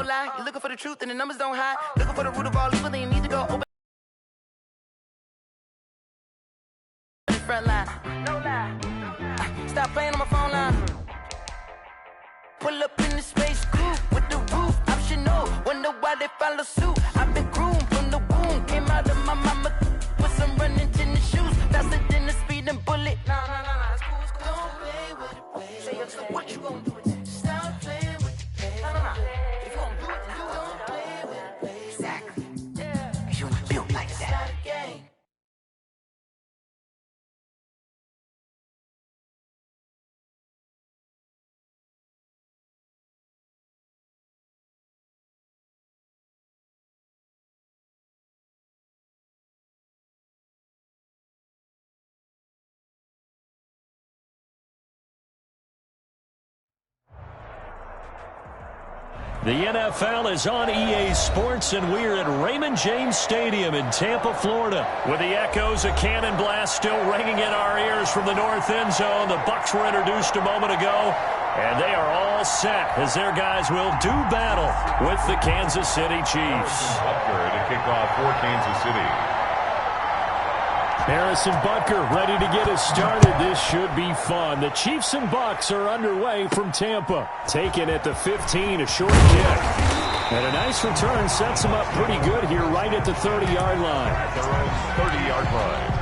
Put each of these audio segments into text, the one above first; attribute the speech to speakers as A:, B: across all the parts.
A: lie. You're looking for the truth and the numbers don't hide. Looking for the root of all evil, then you need to go open the front line. No lie. Stop playing on my phone line. Pull up in the space coupe with the roof optional. Wonder why they follow suit. I've been groomed from the womb. Came out of my mama with some running tennis shoes. Faster than the speeding bullet. No, it's cool, it's cool. Don't play with it, play. Say so what you gonna do with it? Stop playing with it, play. No. If you gonna do it, then you don't play with it, play. Exactly. Yeah. You ain't built like that. It's not a game.
B: The NFL is on EA Sports, and we're at Raymond James Stadium in Tampa, Florida. With the echoes of cannon blast still ringing in our ears from the north end zone, the Bucs were introduced a moment ago, and they are all set as their guys will do battle with the Kansas City Chiefs.
C: Butker to kick off for Kansas City.
B: Harrison Butker ready to get us started. This should be fun. The Chiefs and Bucs are underway from Tampa. Taken at the 15, a short kick. And a nice return sets them up pretty good here right at the 30-yard line.
C: At their own 30-yard line.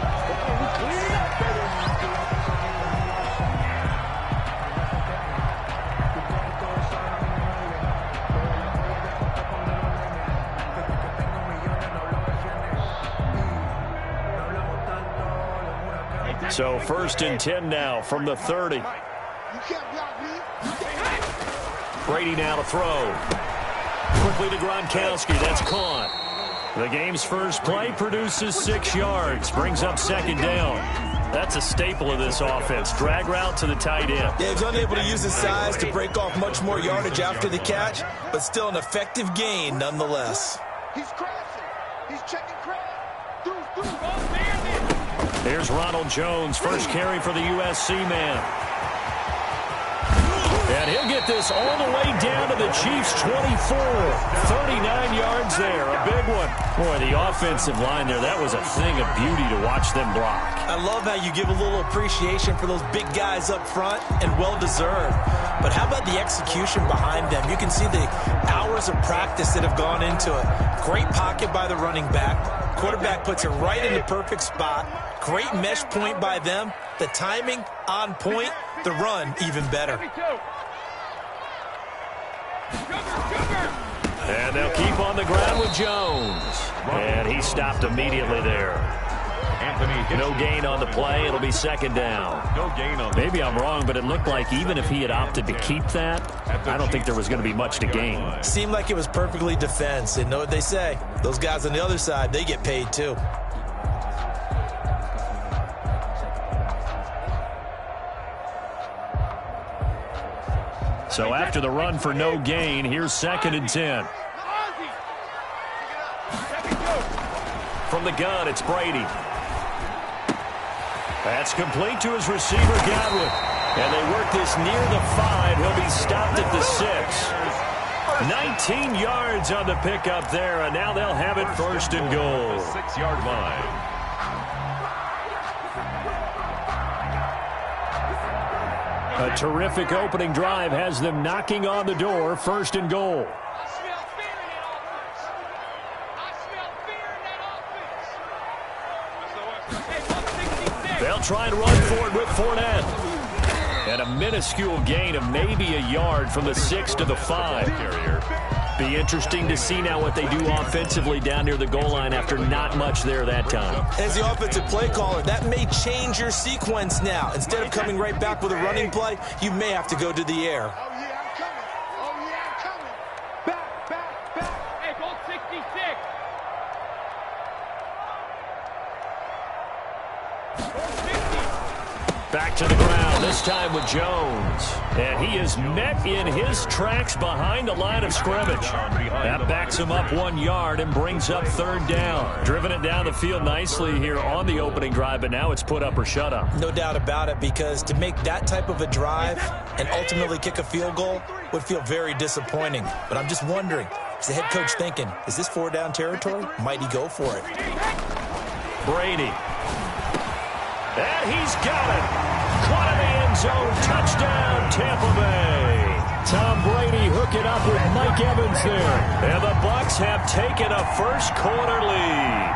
B: So 1st and 10 now from the 30. Brady now to throw. Quickly to Gronkowski. That's caught. The game's first play produces 6 yards. Brings up 2nd down. That's a staple of this offense. Drag route to the tight end.
D: Yeah, he's unable to use his size to break off much more yardage after the catch, but still an effective gain nonetheless.
E: He's crashing. He's checking crash.
B: Here's Ronald Jones, first carry for the USC man. And he'll get this all the way down to the Chiefs' 24. 39 yards there, a big one. Boy, the offensive line there, that was a thing of beauty to watch them block.
D: I love how you give a little appreciation for those big guys up front, and well-deserved. But how about the execution behind them? You can see the hours of practice that have gone into it. Great pocket by the running back. Quarterback puts it right in the perfect spot. Great mesh point by them. The timing on point. The run even better.
B: And they'll keep on the ground with Jones. And he stopped immediately there. No gain on the play. It'll be 2nd down.
C: No gain on.
B: Maybe I'm wrong, but it looked like even if he had opted to keep that, I don't think there was going to be much to gain.
D: Seemed like it was perfectly defense. And know what they say. Those guys on the other side, they get paid too.
B: So after the run for no gain, here's 2nd and 10. From the gun, it's Brady. That's complete to his receiver, Godwin. And they work this near the 5. He'll be stopped at the 6. 19 yards on the pickup there, and now they'll have it 1st and goal.
C: 6-yard line.
B: A terrific opening drive has them knocking on the door. 1st and goal. They'll try and run for it with Fournette. And a minuscule gain of maybe a yard from the 6 to the 5. Be interesting to see now what they do offensively down near the goal line after not much there that time.
D: As the offensive play caller, that may change your sequence now. Instead of coming right back with a running play, you may have to go to the air.
E: Oh, yeah, I'm coming. Oh, yeah, I'm coming. Back. Hey, go 66.
B: Back to the ground. This time with Jones. And he is met in his tracks behind the line of scrimmage. That backs him up 1 yard and brings up third down. Driven it down the field nicely here on the opening drive, but now it's put up or shut up.
D: No doubt about it, because to make that type of a drive and ultimately kick a field goal would feel very disappointing. But I'm just wondering, is the head coach thinking, is this 4-down territory? Might he go for it?
B: Brady. And he's got it. Caught in the end zone. Touchdown, Tampa Bay. Tom Brady hooking up with Mike Evans there. And the Bucs have taken a first-quarter lead.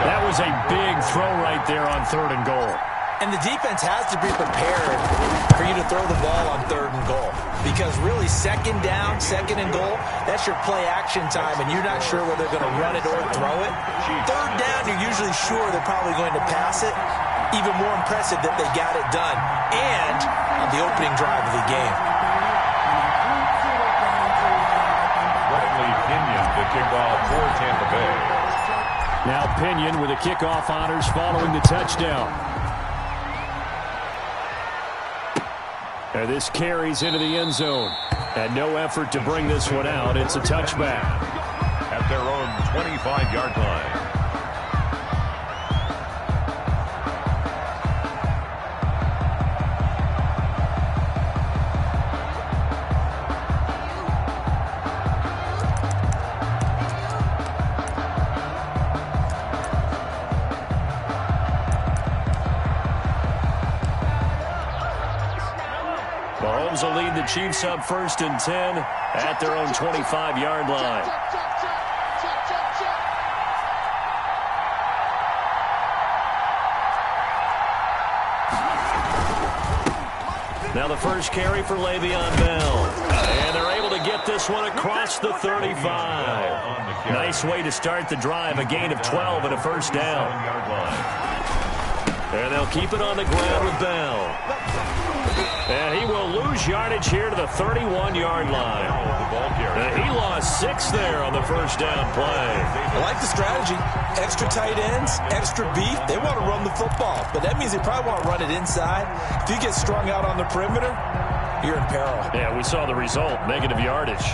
B: That was a big throw right there on 3rd and goal.
D: And the defense has to be prepared for you to throw the ball on 3rd and goal. Because really, 2nd down, 2nd and goal, that's your play action time, and you're not sure whether they're going to run it or throw it. 3rd down, you're usually sure they're probably going to pass it. Even more impressive that they got it done. And on the opening drive of the game.
C: Bradley Pinion to kick off for Tampa Bay.
B: Now Pinion with the kickoff honors following the touchdown. And this carries into the end zone. And no effort to bring this one out. It's a touchback.
C: At their own 25-yard line.
B: Mahomes will lead the Chiefs up 1st and 10 at their own 25-yard line. Now the first carry for Le'Veon Bell. And they're able to get this one across the 35. Nice way to start the drive. A gain of 12 and a first down. And they'll keep it on the ground with Bell. And he will lose yardage here to the 31-yard line. And he lost 6 there on the first down play.
D: I like the strategy. Extra tight ends, extra beef. They want to run the football, but that means they probably want to run it inside. If you get strung out on the perimeter, you're in peril.
B: Yeah, we saw the result, negative yardage.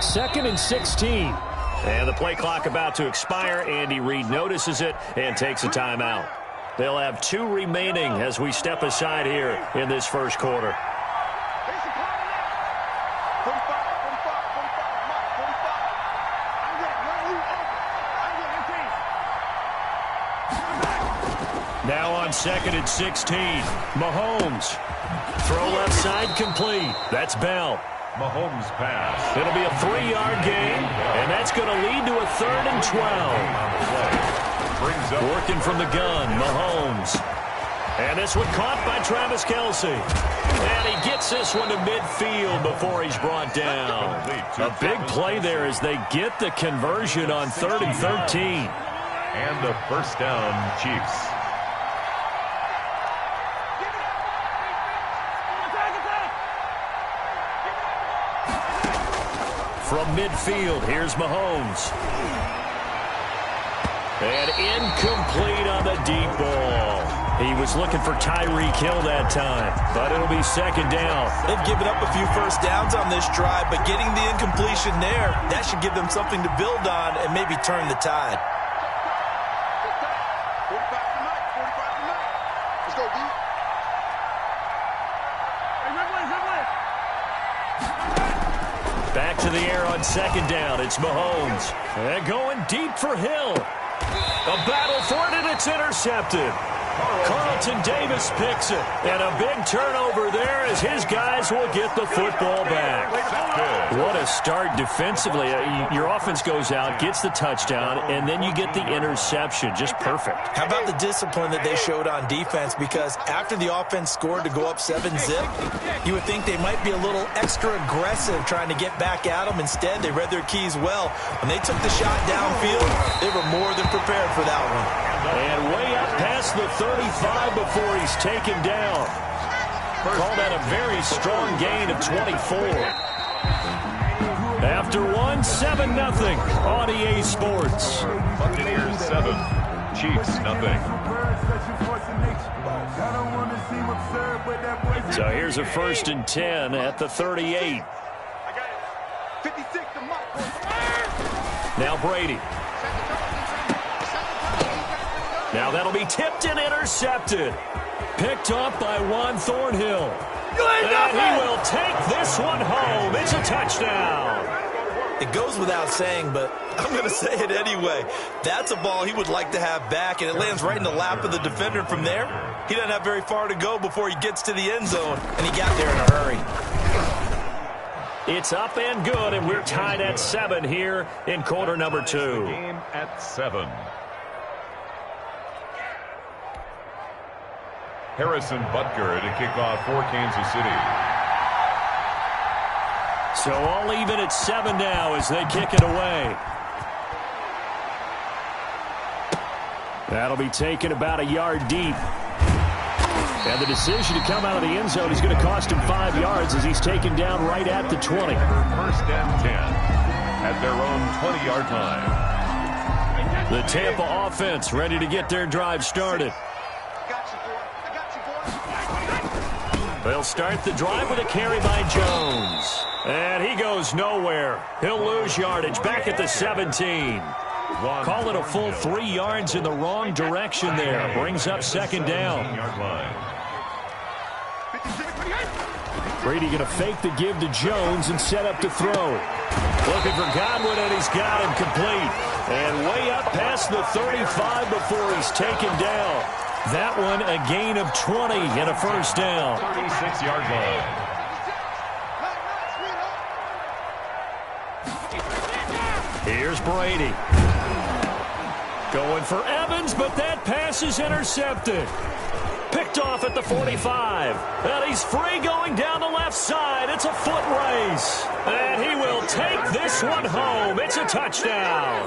B: Second and 16. And the play clock about to expire. Andy Reid notices it and takes a timeout. They'll have 2 remaining as we step aside here in this first quarter. Now on 2nd and 16. Mahomes. Throw left side complete. That's Bell.
C: Mahomes pass.
B: It'll be a 3-yard gain, and that's going to lead to a 3rd and 12. Working from the gun, Mahomes. And this one caught by Travis Kelce. And he gets this one to midfield before he's brought down. A big play there as they get the conversion on 3rd and 13.
C: And the first down, Chiefs.
B: From midfield, here's Mahomes. And incomplete on the deep ball. He was looking for Tyreek Hill that time, but it'll be 2nd down.
D: They've given up a few first downs on this drive, but getting the incompletion there, that should give them something to build on and maybe turn the tide.
E: Let's go, D.
B: Back to the air on 2nd down. It's Mahomes. And going deep for Hill. A battle for it, and it's intercepted. Carlton Davis picks it. And a big turnover there as his guys will get the football back. What a start defensively. Your offense goes out, gets the touchdown, and then you get the interception. Just perfect.
D: How about the discipline that they showed on defense? Because after the offense scored to go up 7-zip, you would think they might be a little extra aggressive trying to get back at them. Instead, they read their keys well. When they took the shot downfield, they were more than prepared for that one.
B: And way up past the 35 before he's taken down. Call that a very strong gain of 24. After one, 7-0 on EA Sports.
C: Buccaneers 7, Chiefs 0.
B: So here's a 1st and 10 at the 38. Now Brady. Now that'll be tipped and intercepted. Picked up by Juan Thornhill. And he will take this one home. It's a touchdown.
D: It goes without saying, but I'm going to say it anyway. That's a ball he would like to have back, and it lands right in the lap of the defender from there. He doesn't have very far to go before he gets to the end zone, and he got there in a hurry.
B: It's up and good, and we're tied at 7 here in quarter number 2.
C: Game at 7. Harrison Butker to kick off for Kansas City.
B: So all even at 7 now as they kick it away. That'll be taken about a yard deep. And the decision to come out of the end zone is going to cost him 5 yards as he's taken down right at the 20.
C: 1st and 10 at their own 20-yard line.
B: The Tampa offense ready to get their drive started. They'll start the drive with a carry by Jones. And he goes nowhere. He'll lose yardage back at the 17. Call it a full 3 yards in the wrong direction there. Brings up 2nd down. Brady going to fake the give to Jones and set up to throw. Looking for Godwin, and he's got him complete. And way up past the 35 before he's taken down. That one a gain of 20 and a 1st down.
C: 36-yard line.
B: Here's Brady. Going for Evans, but that pass is intercepted. Picked off at the 45. And he's free going down the left side. It's a foot race. And he will take this one home. It's a touchdown.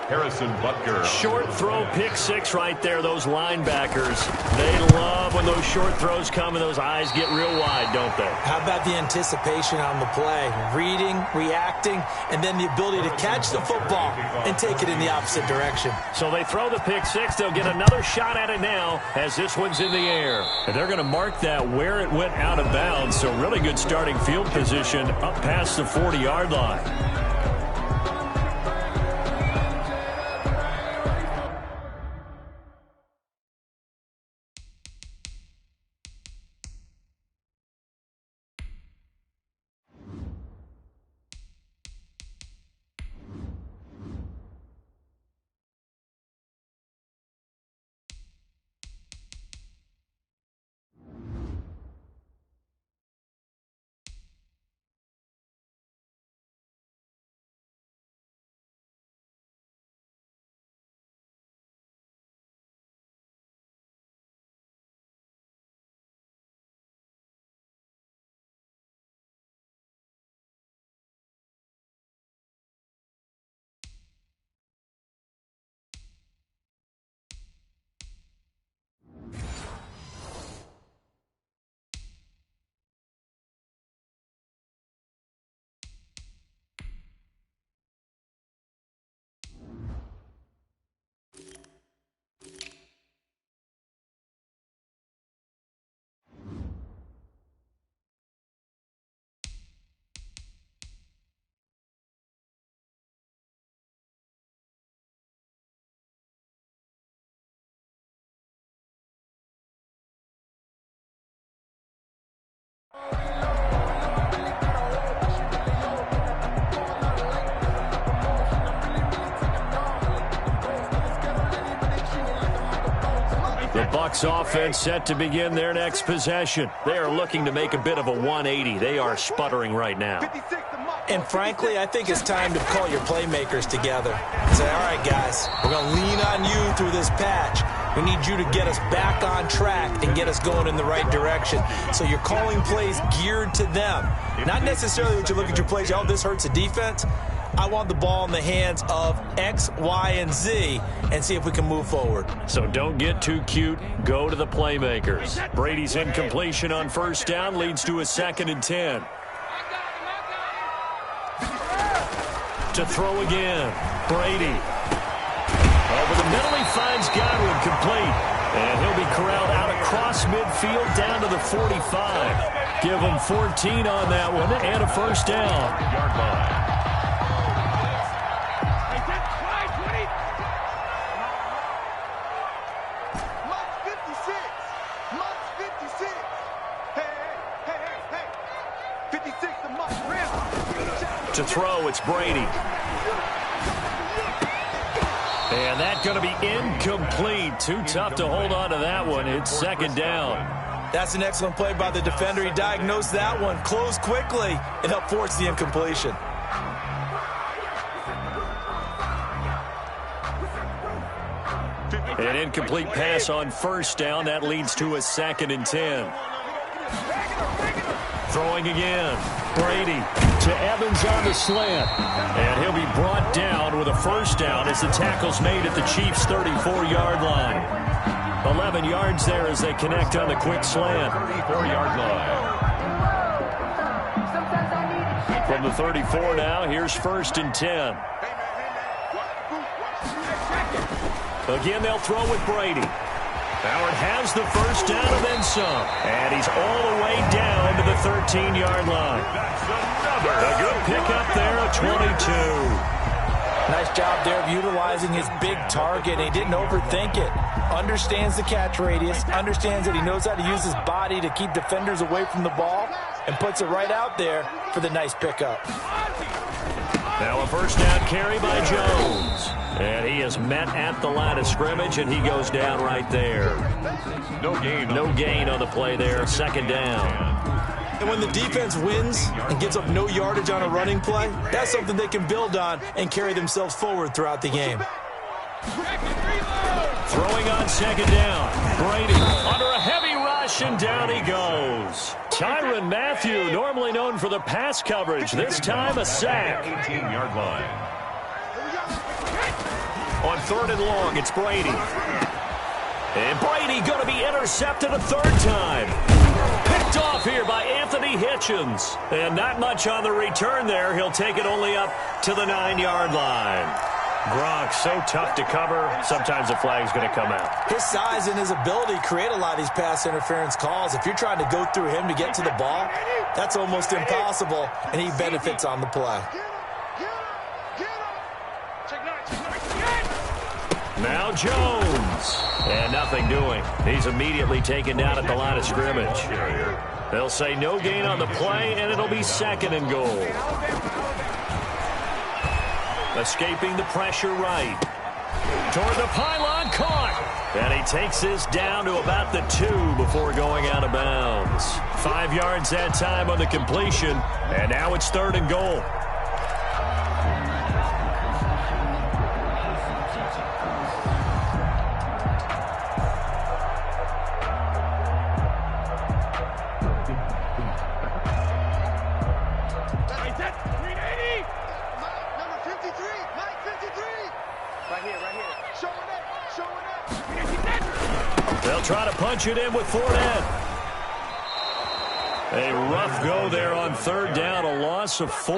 C: Harrison Butker.
B: Short throw, pick 6 right there. Those linebackers, they love when those short throws come and those eyes get real wide, don't they?
D: How about the anticipation on the play? Reading, reacting, and then the ability to catch the football and take it in the opposite direction.
B: So they throw the pick 6. They'll get another shot at it now as this one's in the air. And they're going to mark that where it went out of bounds. So really good starting field position up past the 40-yard line. The Bucs offense set to begin their next possession. They are looking to make a bit of a 180. They are sputtering right now.
D: And frankly, I think it's time to call your playmakers together and say, all right, guys, we're going to lean on you through this patch. We need you to get us back on track and get us going in the right direction. So you're calling plays geared to them. Not necessarily what you look at your plays, oh, this hurts the defense. I want the ball in the hands of X, Y, and Z and see if we can move forward.
B: So don't get too cute. Go to the playmakers. Brady's incompletion on first down leads to a 2nd and 10. To throw again. Brady. Over the middle, he finds Godwin complete. And he'll be corralled out across midfield down to the 45. Give him 14 on that one and a first down.
C: Yard line.
B: To throw, it's Brady. And that's going to be incomplete. Too tough to hold on to that one. It's 2nd down.
D: That's an excellent play by the defender. He diagnosed that one, closed quickly, and helped force the incompletion.
B: An incomplete pass on first down. That leads to a 2nd and 10. Throwing again. Brady to Evans on the slant. And he'll be brought down with a first down as the tackle's made at the Chiefs' 34-yard line. 11 yards there as they connect on the quick slant.
C: 34-yard line.
B: From the 34 now, here's 1st and 10. Again, they'll throw with Brady. Howard has the first down and then some. And he's all the way down to the 13-yard line. A good pickup there at 22.
D: Nice job there of utilizing his big target. He didn't overthink it. Understands the catch radius. Understands that he knows how to use his body to keep defenders away from the ball. And puts it right out there for the nice pickup.
B: Now a first down carry by Jones. And he is met at the line of scrimmage, and he goes down right there.
C: No gain.
B: No gain on the play there. 2nd down.
D: And when the defense wins and gives up no yardage on a running play, that's something they can build on and carry themselves forward throughout the game.
B: Throwing on 2nd down. Brady under a heavy rush, and down he goes. Tyrann Mathieu, normally known for the pass coverage, this time a sack.
C: 18-yard line.
B: On 3rd and long, it's Brady. And Brady going to be intercepted a 3rd time. Picked off here by Anthony Hitchens. And not much on the return there. He'll take it only up to the 9-yard line. Gronk, so tough to cover. Sometimes the flag's going to come out.
D: His size and his ability create a lot of these pass interference calls. If you're trying to go through him to get to the ball, that's almost impossible, and he benefits on the play.
B: Now Jones. And nothing doing. He's immediately taken down at the line of scrimmage. They'll say no gain on the play, and it'll be 2nd and goal. Escaping the pressure right. Toward the pylon, caught. And he takes this down to about the 2 before going out of bounds. 5 yards that time on the completion, and now it's 3rd and goal. They'll try to punch it in with Fournette. A rough go there on 3rd down, a loss of 4.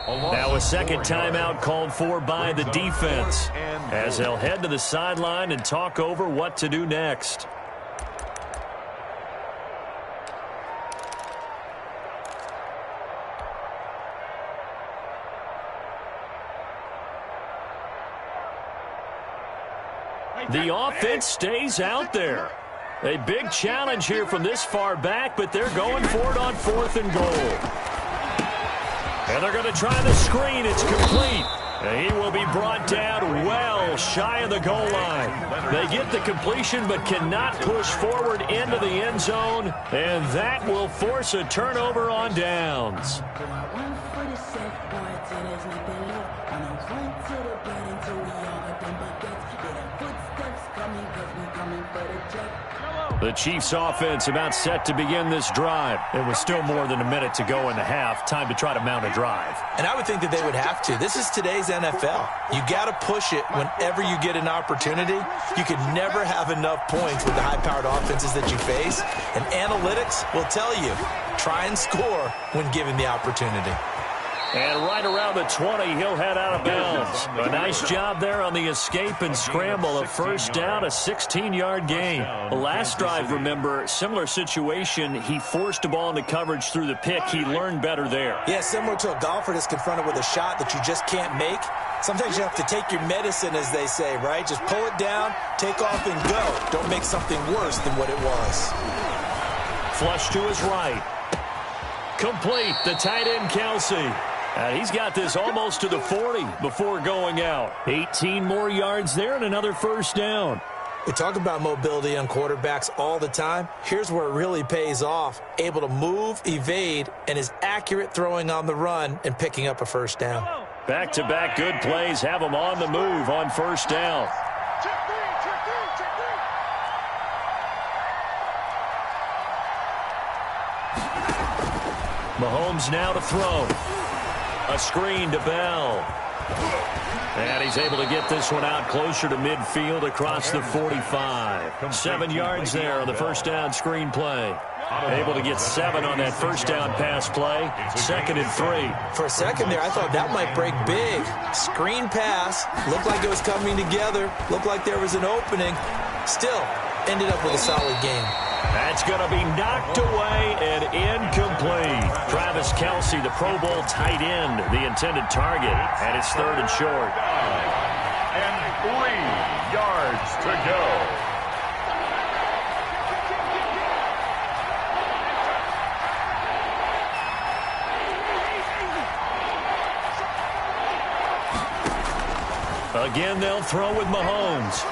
B: Now a 2nd timeout called for by the defense as they'll head to the sideline and talk over what to do next. The offense stays out there. A big challenge here from this far back, but they're going for it on 4th and goal. And they're going to try the screen. It's complete. He will be brought down well shy of the goal line. They get the completion but cannot push forward into the end zone, and that will force a turnover on downs. The Chiefs offense about set to begin this drive. It was still more than a minute to go in the half. Time to try to mount a drive.
D: And I would think that they would have to. This is today's NFL. You got to push it whenever you get an opportunity. You can never have enough points with the high-powered offenses that you face. And analytics will tell you, try and score when given the opportunity.
B: And right around the 20, he'll head out of bounds. A nice job there on the escape and scramble. A first down, a 16-yard gain. The last drive, remember, similar situation. He forced a ball into coverage through the pick. He learned better there.
D: Yeah, similar to a golfer that's confronted with a shot that you just can't make. Sometimes you have to take your medicine, as they say, right? Just pull it down, take off, and go. Don't make something worse than what it was.
B: Flush to his right. Complete, the tight end, Kelsey. And he's got this almost to the 40 before going out. 18 more yards there and another first down.
D: We talk about mobility on quarterbacks all the time. Here's where it really pays off. Able to move, evade, and is accurate throwing on the run and picking up a first down.
B: Back-to-back good plays have him on the move on first down. Mahomes now to throw. A screen to Bell. And he's able to get this one out closer to midfield across the 45. 7 yards there on the first down screen play. Able to get 7 on that first down pass play. 2nd and 3.
D: For a second there, I thought that might break big. Screen pass. Looked like it was coming together. Looked like there was an opening. Still, ended up with a solid game.
B: That's going to be knocked away and incomplete. Travis Kelce, the Pro Bowl tight end, the intended target, and it's 3rd and short.
C: And 3 yards to go.
B: Again, they'll throw with Mahomes.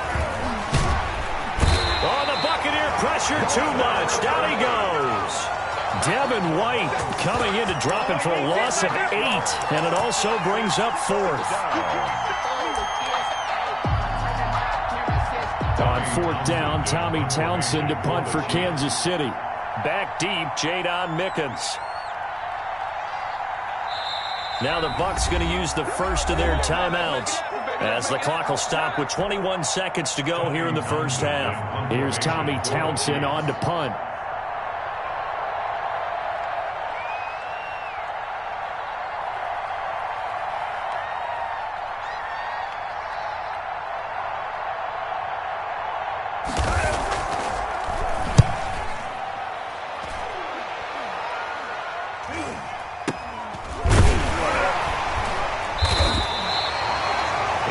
B: Oh, the Buccaneer pressure too much. Down he goes. Devin White coming in to drop it for a loss of 8, and it also brings up 4th. On 4th down, Tommy Townsend to punt for Kansas City. Back deep, Jadon Mickens. Now the Bucs going to use the first of their timeouts as the clock will stop with 21 seconds to go here in the first half. Here's Tommy Townsend on to punt.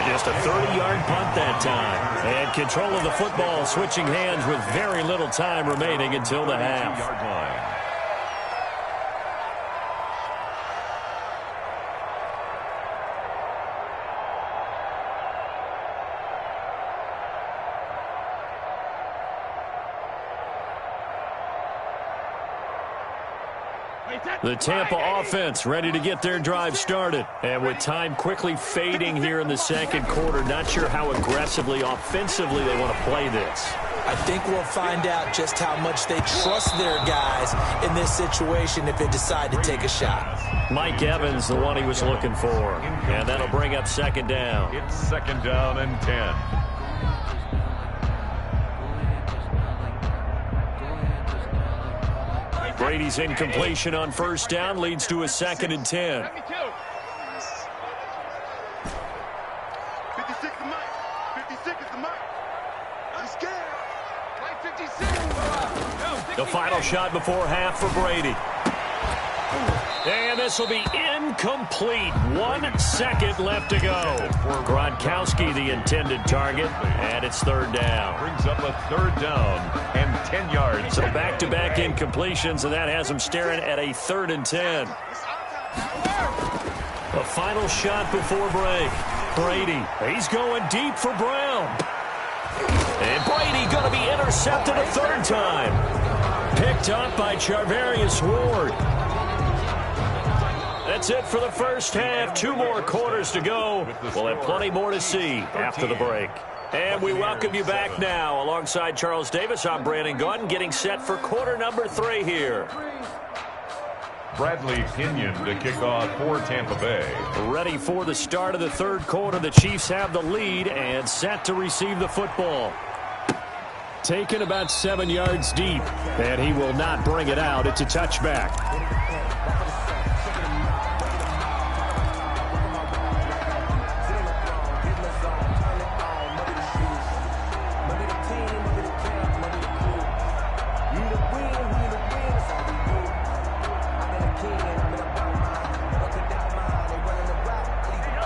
B: Just a 30-yard punt that time. And control of the football switching hands with very little time remaining until the half. The Tampa offense ready to get their drive started. And with time quickly fading here in the second quarter, not sure how aggressively, offensively they want to play this.
D: I think we'll find out just how much they trust their guys in this situation if they decide to take a shot.
B: Mike Evans, the one he was looking for. And that'll bring up 2nd down.
C: It's 2nd down and 10.
B: Brady's incompletion on 1st down leads to a 2nd and 10.
E: 56 the mic. 56 is the mic. I'm scared. Like 56.
B: The final shot before half for Brady. And this will be incomplete. 1 second left to go. Gronkowski, the intended target, and it's 3rd down.
C: Brings up a 3rd down and 10 yards.
B: So back-to-back incompletions, and that has him staring at a 3rd and 10. The final shot before break. Brady. He's going deep for Brown. And Brady going to be intercepted a third time. Picked up by Charvarius Ward. That's it for the first half. 2 more quarters to go. We'll have plenty more to see after the break. And we welcome you back now. Alongside Charles Davis, I'm Brandon Gunn, getting set for quarter number 3 here.
C: Bradley Pinion to kick off for Tampa Bay.
B: Ready for the start of the third quarter. The Chiefs have the lead and set to receive the football. Taken about 7 yards deep, and he will not bring it out. It's a touchback.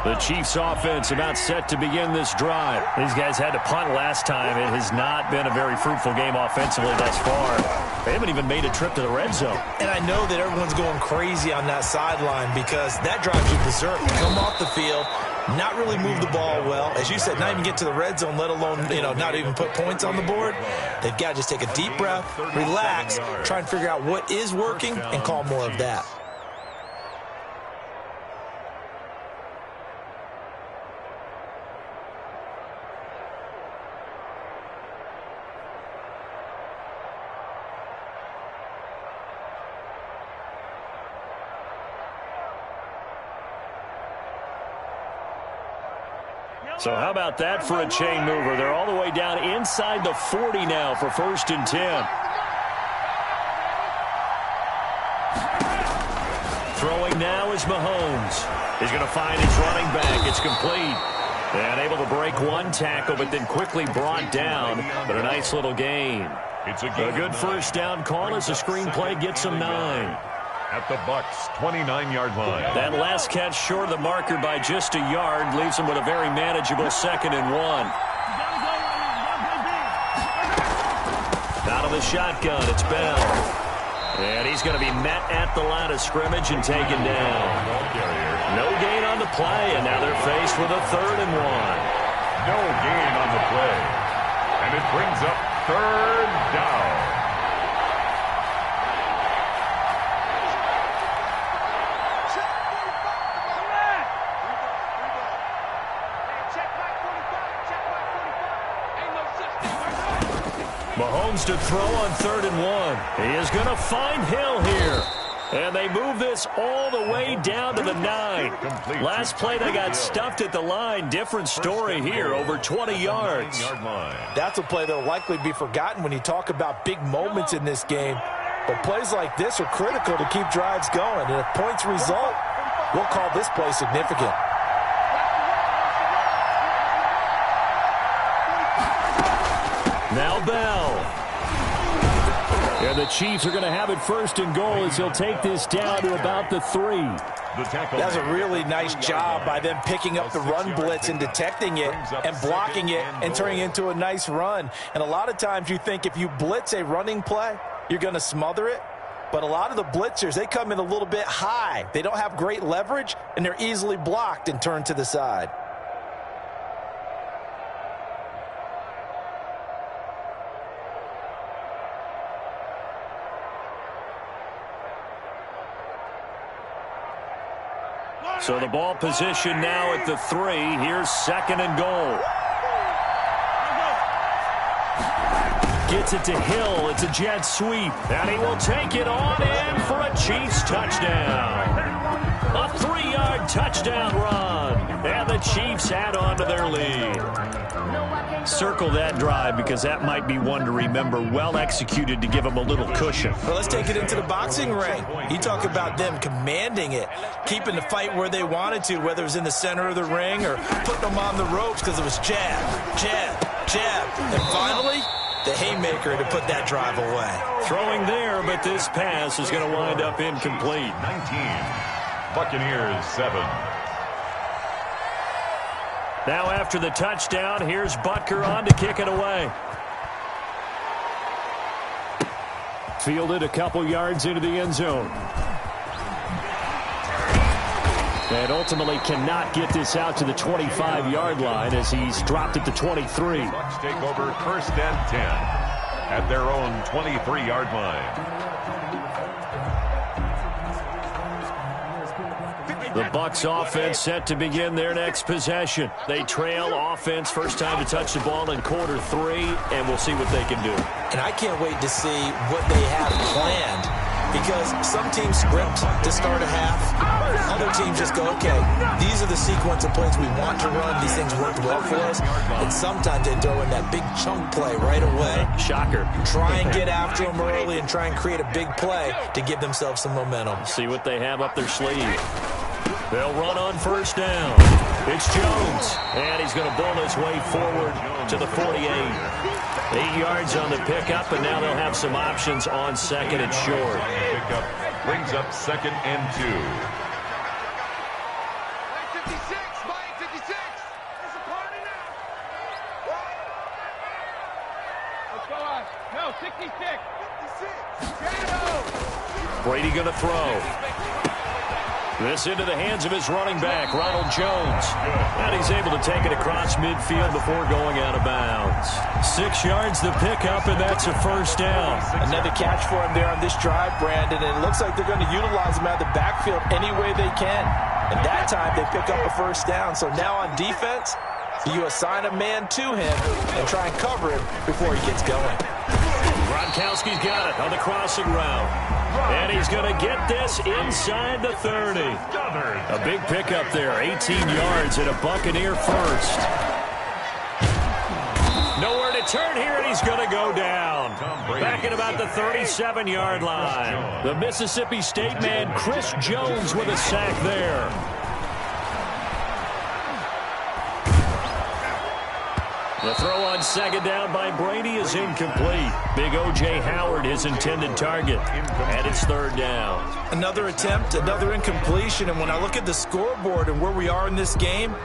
B: The Chiefs offense about set to begin this drive. These guys had to punt last time. It has not been a very fruitful game offensively thus far. They haven't even made a trip to the red zone.
D: And I know that everyone's going crazy on that sideline because that drives you berserk. Come off the field, not really move the ball well. As you said, not even get to the red zone, let alone, not even put points on the board. They've got to just take a deep breath, relax, try and figure out what is working and call more of that.
B: So how about that for a chain mover? They're all the way down inside the 40 now for 1st and 10. Throwing now is Mahomes. He's going to find his running back. It's complete. And able to break one tackle, but then quickly brought down. But a nice little gain.
C: It's a
B: good first down call as the screenplay gets him 9.
C: At the Bucs' 29-yard line.
B: That last catch short of the marker by just a yard leaves him with a very manageable 2nd and 1. Out of the shotgun, it's Bell. And he's going to be met at the line of scrimmage and taken down. No gain on the play, and now they're faced with a 3rd and 1.
C: No gain on the play. And it brings up 3rd down.
B: Mahomes to throw on 3rd and 1. He is going to find Hill here. And they move this all the way down to the 9. Last play they got stuffed at the line. Different story here, over 20 yards.
D: That's a play that will likely be forgotten when you talk about big moments in this game. But plays like this are critical to keep drives going. And if points result, we'll call this play significant.
B: Now Bell. And the Chiefs are going to have it 1st and goal as he'll take this down to about the 3.
D: That's a really nice job by them picking up the run blitz and detecting it and blocking it and turning it into a nice run. And a lot of times you think if you blitz a running play, you're going to smother it. But a lot of the blitzers, they come in a little bit high. They don't have great leverage, and they're easily blocked and turned to the side.
B: So the ball position now at the 3. Here's 2nd and goal. Gets it to Hill. It's a jet sweep. And he will take it on in for a Chiefs touchdown. A 3-yard touchdown run. And the Chiefs add on to their lead. Circle that drive because that might be one to remember. Well executed to give them a little cushion.
D: Well, let's take it into the boxing ring. You talk about them commanding it, keeping the fight where they wanted to, whether it was in the center of the ring or putting them on the ropes because it was jab, jab, jab. And finally, the haymaker to put that drive away.
B: Throwing there, but this pass is going to wind up incomplete.
C: 19. Buccaneers 7.
B: Now after the touchdown, here's Butker on to kick it away. Fielded a couple yards into the end zone. And ultimately cannot get this out to the 25-yard line as he's dropped it to 23.
C: Bucs take over 1st and 10 at their own 23-yard line.
B: The Bucs offense set to begin their next possession. They trail offense, first time to touch the ball in quarter 3, and we'll see what they can do.
D: And I can't wait to see what they have planned, because some teams script to start a half. Other teams just go, okay, these are the sequence of plays we want to run. These things worked well for us. And sometimes they throw in that big chunk play right away.
B: Shocker.
D: Try and get after them early and try and create a big play to give themselves some momentum.
B: See what they have up their sleeve. They'll run on 1st down. It's Jones, and he's going to bull his way forward to the 48. 8 yards on the pickup, and now they'll have some options on 2nd and short.
C: Pickup brings up 2nd and 2.
E: 56, Mike 56. It's a party now. Let's go on. No, 66. 56.
B: Brady going to throw. This into the hands of his running back, Ronald Jones. And he's able to take it across midfield before going out of bounds. 6 yards the pickup, and that's a 1st down.
D: Another catch for him there on this drive, Brandon, and it looks like they're going to utilize him out of the backfield any way they can. And that time they pick up a 1st down. So now on defense, you assign a man to him and try and cover him before he gets going.
B: Gronkowski's got it on the crossing route. And he's going to get this inside the 30. A big pickup there, 18 yards and a Buccaneer first. Nowhere to turn here, and he's going to go down. Back at about the 37-yard line. The Mississippi State man, Chris Jones, with a sack there. The throw on 2nd down by Brady is incomplete. Big O.J. Howard, his intended target. And it's 3rd down.
D: Another attempt, another incompletion. And when I look at the scoreboard and where we are in this game,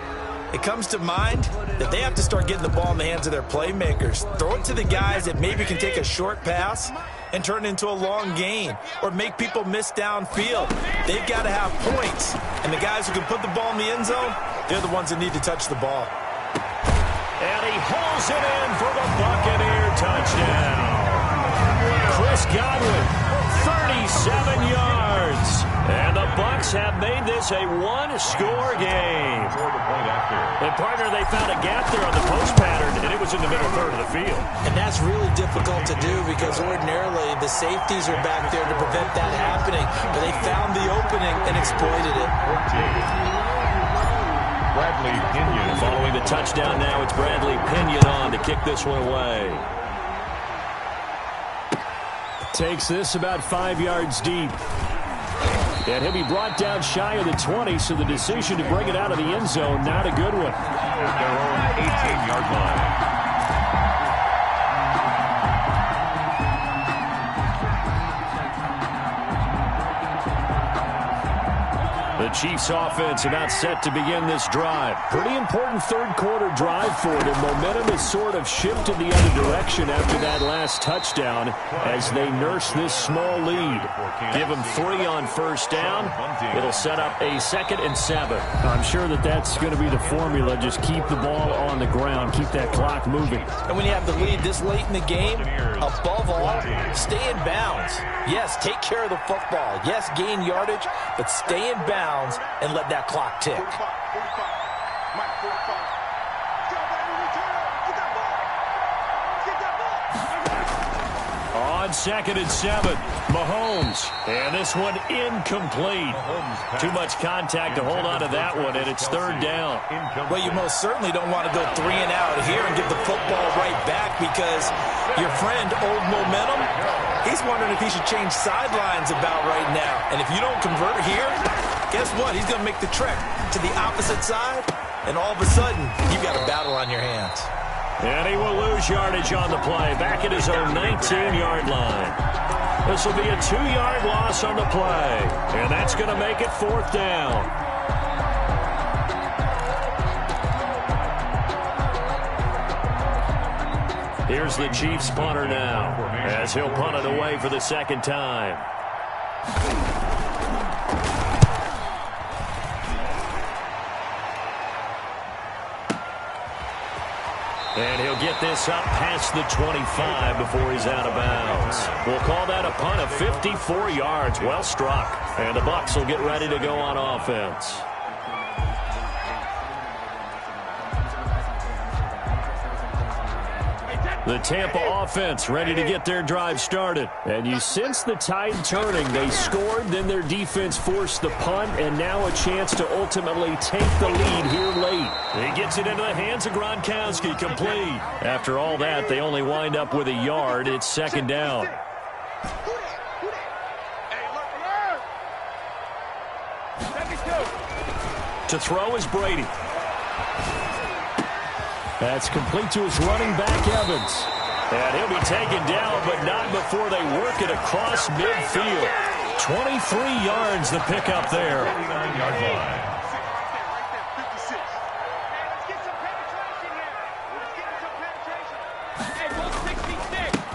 D: it comes to mind that they have to start getting the ball in the hands of their playmakers. Throw it to the guys that maybe can take a short pass and turn it into a long gain or make people miss downfield. They've got to have points. And the guys who can put the ball in the end zone, they're the ones that need to touch the ball.
B: And he hauls it in for the Buccaneer touchdown. Chris Godwin, 37 yards. And the Bucs have made this a 1-score game. And, partner, they found a gap there on the post pattern, and it was in the middle third of the field.
D: And that's really difficult to do because ordinarily the safeties are back there to prevent that happening. But they found the opening and exploited it.
C: Bradley Pinion.
B: Following the touchdown now, it's Bradley Pinion on to kick this one away. Takes this about 5 yards deep. And he'll be brought down shy of the 20, so the decision to bring it out of the end zone, not a good one.
C: At their own 18-yard line.
B: The Chiefs offense about set to begin this drive. Pretty important 3rd quarter drive for them. Momentum has sort of shifted the other direction after that last touchdown as they nurse this small lead. Give them 3 on 1st down. It'll set up a 2nd and 7. I'm sure that that's going to be the formula. Just keep the ball on the ground. Keep that clock moving.
D: And when you have the lead this late in the game, above all, stay in bounds. Yes, take care of the football. Yes, gain yardage, but stay in bounds and let that clock tick.
B: On 2nd and 7, Mahomes. And this one incomplete. Too much contact to hold on to that one, and it's 3rd down.
D: Well, you most certainly don't want to go 3 and out here and give the football right back because your friend, Old Momentum, he's wondering if he should change sidelines about right now. And if you don't convert here, guess what? He's going to make the trek to the opposite side, and all of a sudden, you've got a battle on your hands.
B: And he will lose yardage on the play, back at his own 19-yard line. This will be a 2-yard loss on the play, and that's going to make it 4th down. Here's the Chiefs punter now, as he'll punt it away for the 2nd time. And he'll get this up past the 25 before he's out of bounds. We'll call that a punt of 54 yards. Well struck. And the Bucs will get ready to go on offense. The Tampa offense ready to get their drive started. And you sense the tide turning. They scored, then their defense forced the punt, and now a chance to ultimately take the lead here late. He gets it into the hands of Gronkowski, complete. After all that, they only wind up with a yard. It's second down. To throw is Brady. That's complete to his running back, Evans. And he'll be taken down, but not before they work it across midfield. 23 yards the pickup there.
C: 39-yard line.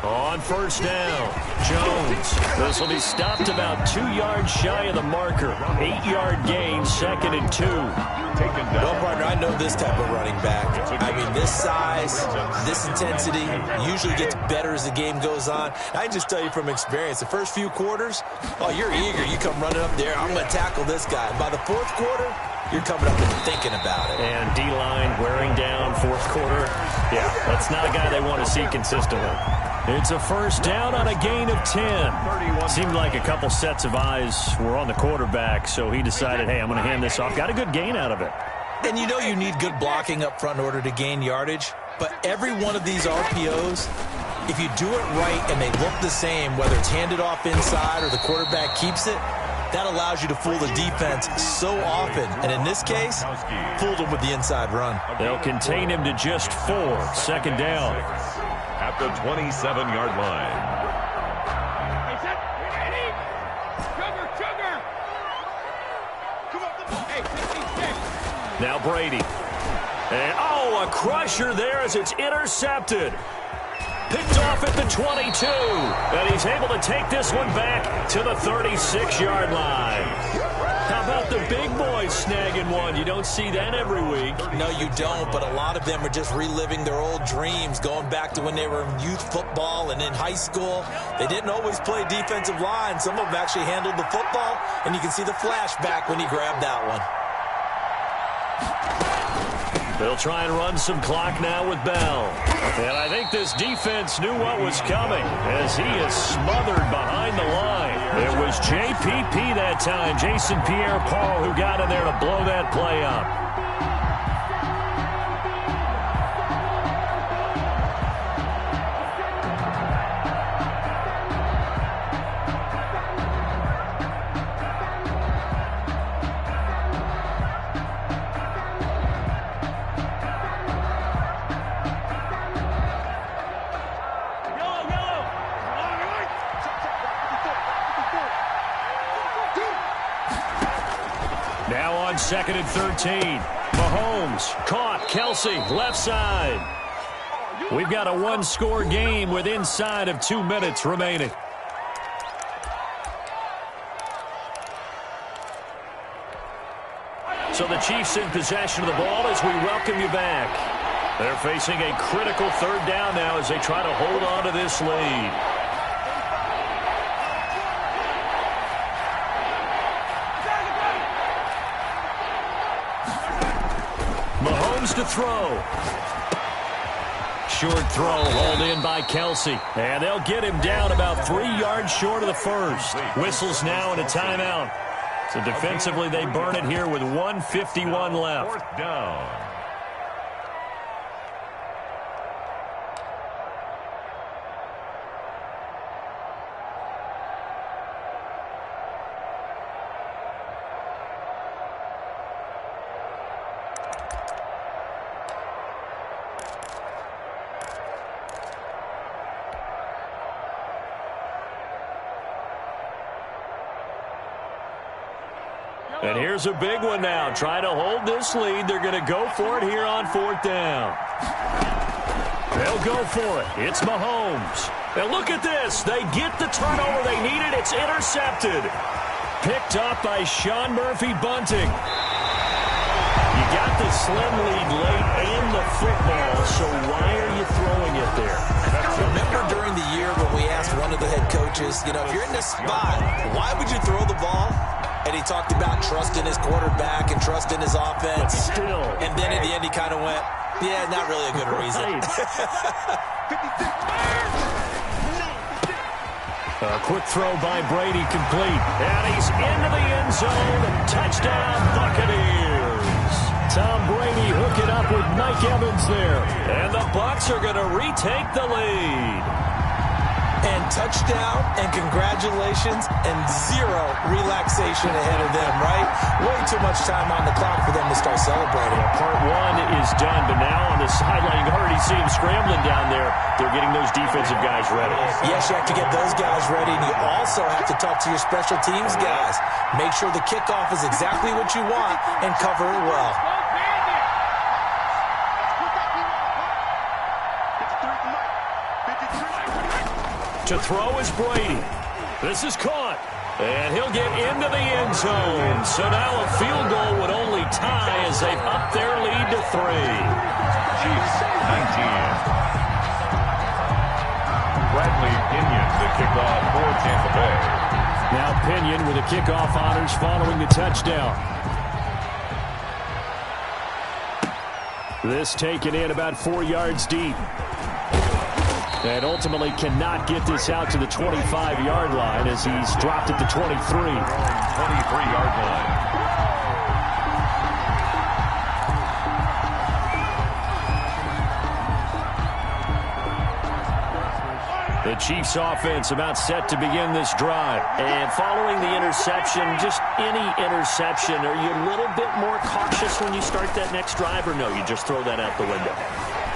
B: On first down, Jones. This will be stopped about 2 yards shy of the marker. 8-yard gain, second and 2.
D: Well, partner, I know this type of running back. I mean, this size, this intensity usually gets better as the game goes on. I can just tell you from experience, the first few quarters, oh, you're eager. You come running up there, I'm going to tackle this guy. By the fourth quarter, you're coming up and thinking about it.
B: And D-line wearing down fourth quarter. Yeah, that's not a guy they want to see consistently. It's a first down on a gain of 10. Seemed like a couple sets of eyes were on the quarterback, so he decided, hey, I'm going to hand this off. Got a good gain out of it.
D: And you know you need good blocking up front in order to gain yardage, but every one of these RPOs, if you do it right and they look the same, whether it's handed off inside or the quarterback keeps it, that allows you to fool the defense so often. And in this case, fooled him with the inside run.
B: They'll contain him to just 4. Second down.
C: At the 27-yard line.
B: Now Brady. And, a crusher there as it's intercepted. Picked off at the 22. And he's able to take this one back to the 36-yard line. How about the big boys snagging one? You don't see that every week.
D: No, you don't, but a lot of them are just reliving their old dreams, going back to when they were in youth football and in high school. They didn't always play defensive line. Some of them actually handled the football, and you can see the flashback when he grabbed that one.
B: They'll try and run some clock now with Bell. And I think this defense knew what was coming as he is smothered behind the line. It was JPP that time, Jason Pierre-Paul, who got in there to blow that play up. Second and 13. Mahomes caught. Kelsey left side. We've got a one-score game with inside of 2 minutes remaining. So the Chiefs in possession of the ball as we welcome you back. They're facing a critical third down now as they try to hold on to this lead. To throw. Short throw hauled in by Kelsey. And they'll get him down about 3 yards short of the first. Whistles now and a timeout. So defensively they burn it here with 1:51 left.
C: Fourth down.
B: And here's a big one now. Trying to hold this lead. They're going to go for it here on fourth down. They'll go for it. It's Mahomes. And look at this. They get the turnover they needed. It's intercepted. Picked up by Sean Murphy-Bunting. You got the slim lead late and the football, so why are you throwing it there?
D: Remember during the year when we asked one of the head coaches, if you're in this spot, why would you throw the ball? And he talked about trust in his quarterback and trust in his offense.
B: But still.
D: And then at the end he kind of went, yeah, not really a good reason.
B: A quick throw by Brady, complete. And he's into the end zone. Touchdown, Buccaneers. Tom Brady hooking up with Mike Evans there. And the Bucs are going to retake the lead.
D: And touchdown, and congratulations, and zero relaxation ahead of them, right? Way too much time on the clock for them to start celebrating.
B: Yeah, part one is done, but now on the sideline, you already see him scrambling down there. They're getting those defensive guys ready.
D: Yes, you have to get those guys ready, and you also have to talk to your special teams guys. Make sure the kickoff is exactly what you want and cover it well.
B: To throw is Brady. This is caught. And he'll get into the end zone. So now a field goal would only tie as they've upped their lead to 3.
C: Chiefs 19. Bradley Pinion, the kickoff for Tampa Bay.
B: Now Pinion with the kickoff honors following the touchdown. This taken in about 4 yards deep. And ultimately cannot get this out to the 25-yard line as he's dropped at the 23.
C: 23-yard line.
B: The Chiefs offense about set to begin this drive. And following the interception, just any interception, are you a little bit more cautious when you start that next drive, or no, you just throw that out the window?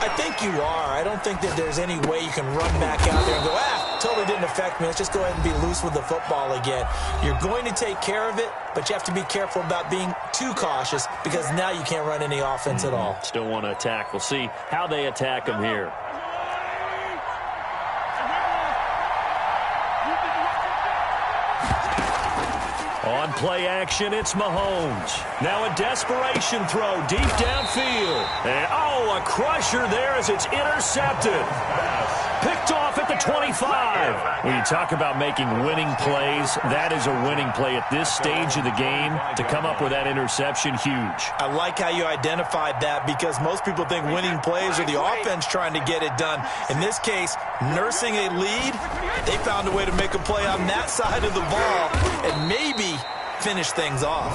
D: I think you are. I don't think that there's any way you can run back out there and go, totally didn't affect me. Let's just go ahead and be loose with the football again. You're going to take care of it, but you have to be careful about being too cautious because now you can't run any offense at all.
B: Still want to attack. We'll see how they attack them here. On play action, it's Mahomes. Now a desperation throw deep downfield. And, a crusher there as it's intercepted. Picked off at the 25. When you talk about making winning plays, that is a winning play at this stage of the game. To come up with that interception, huge.
D: I like how you identified that because most people think winning plays are the offense trying to get it done. In this case, nursing a lead, they found a way to make a play on that side of the ball and maybe finish things off.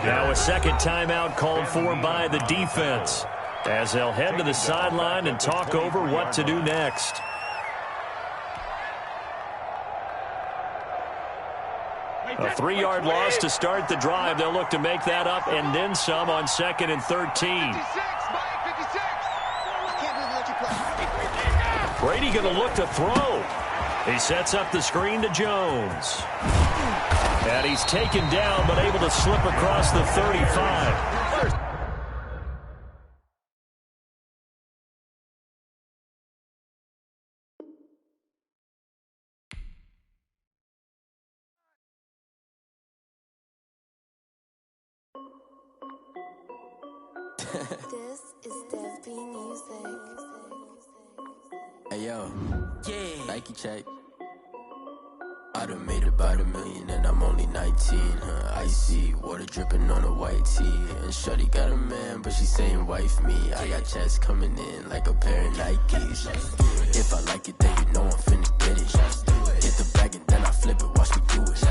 B: Now a second timeout called for by the defense as they'll head to the sideline and talk over what to do next. A 3-yard loss to start the drive. They'll look to make that up and then some on 2nd and 13. Brady going to look to throw. He sets up the screen to Jones. And he's taken down but able to slip across the 35.
F: This is Dev B Music.
G: Hey yo, Nike check. I done made about $1 million and I'm only 19. Icy water dripping on a white tee. And shorty got a man, but she saying wife me. I got checks coming in like a pair of Nikes. If I like it, then you know I'm finna get it. Get the bag and then I flip it. Watch me do it.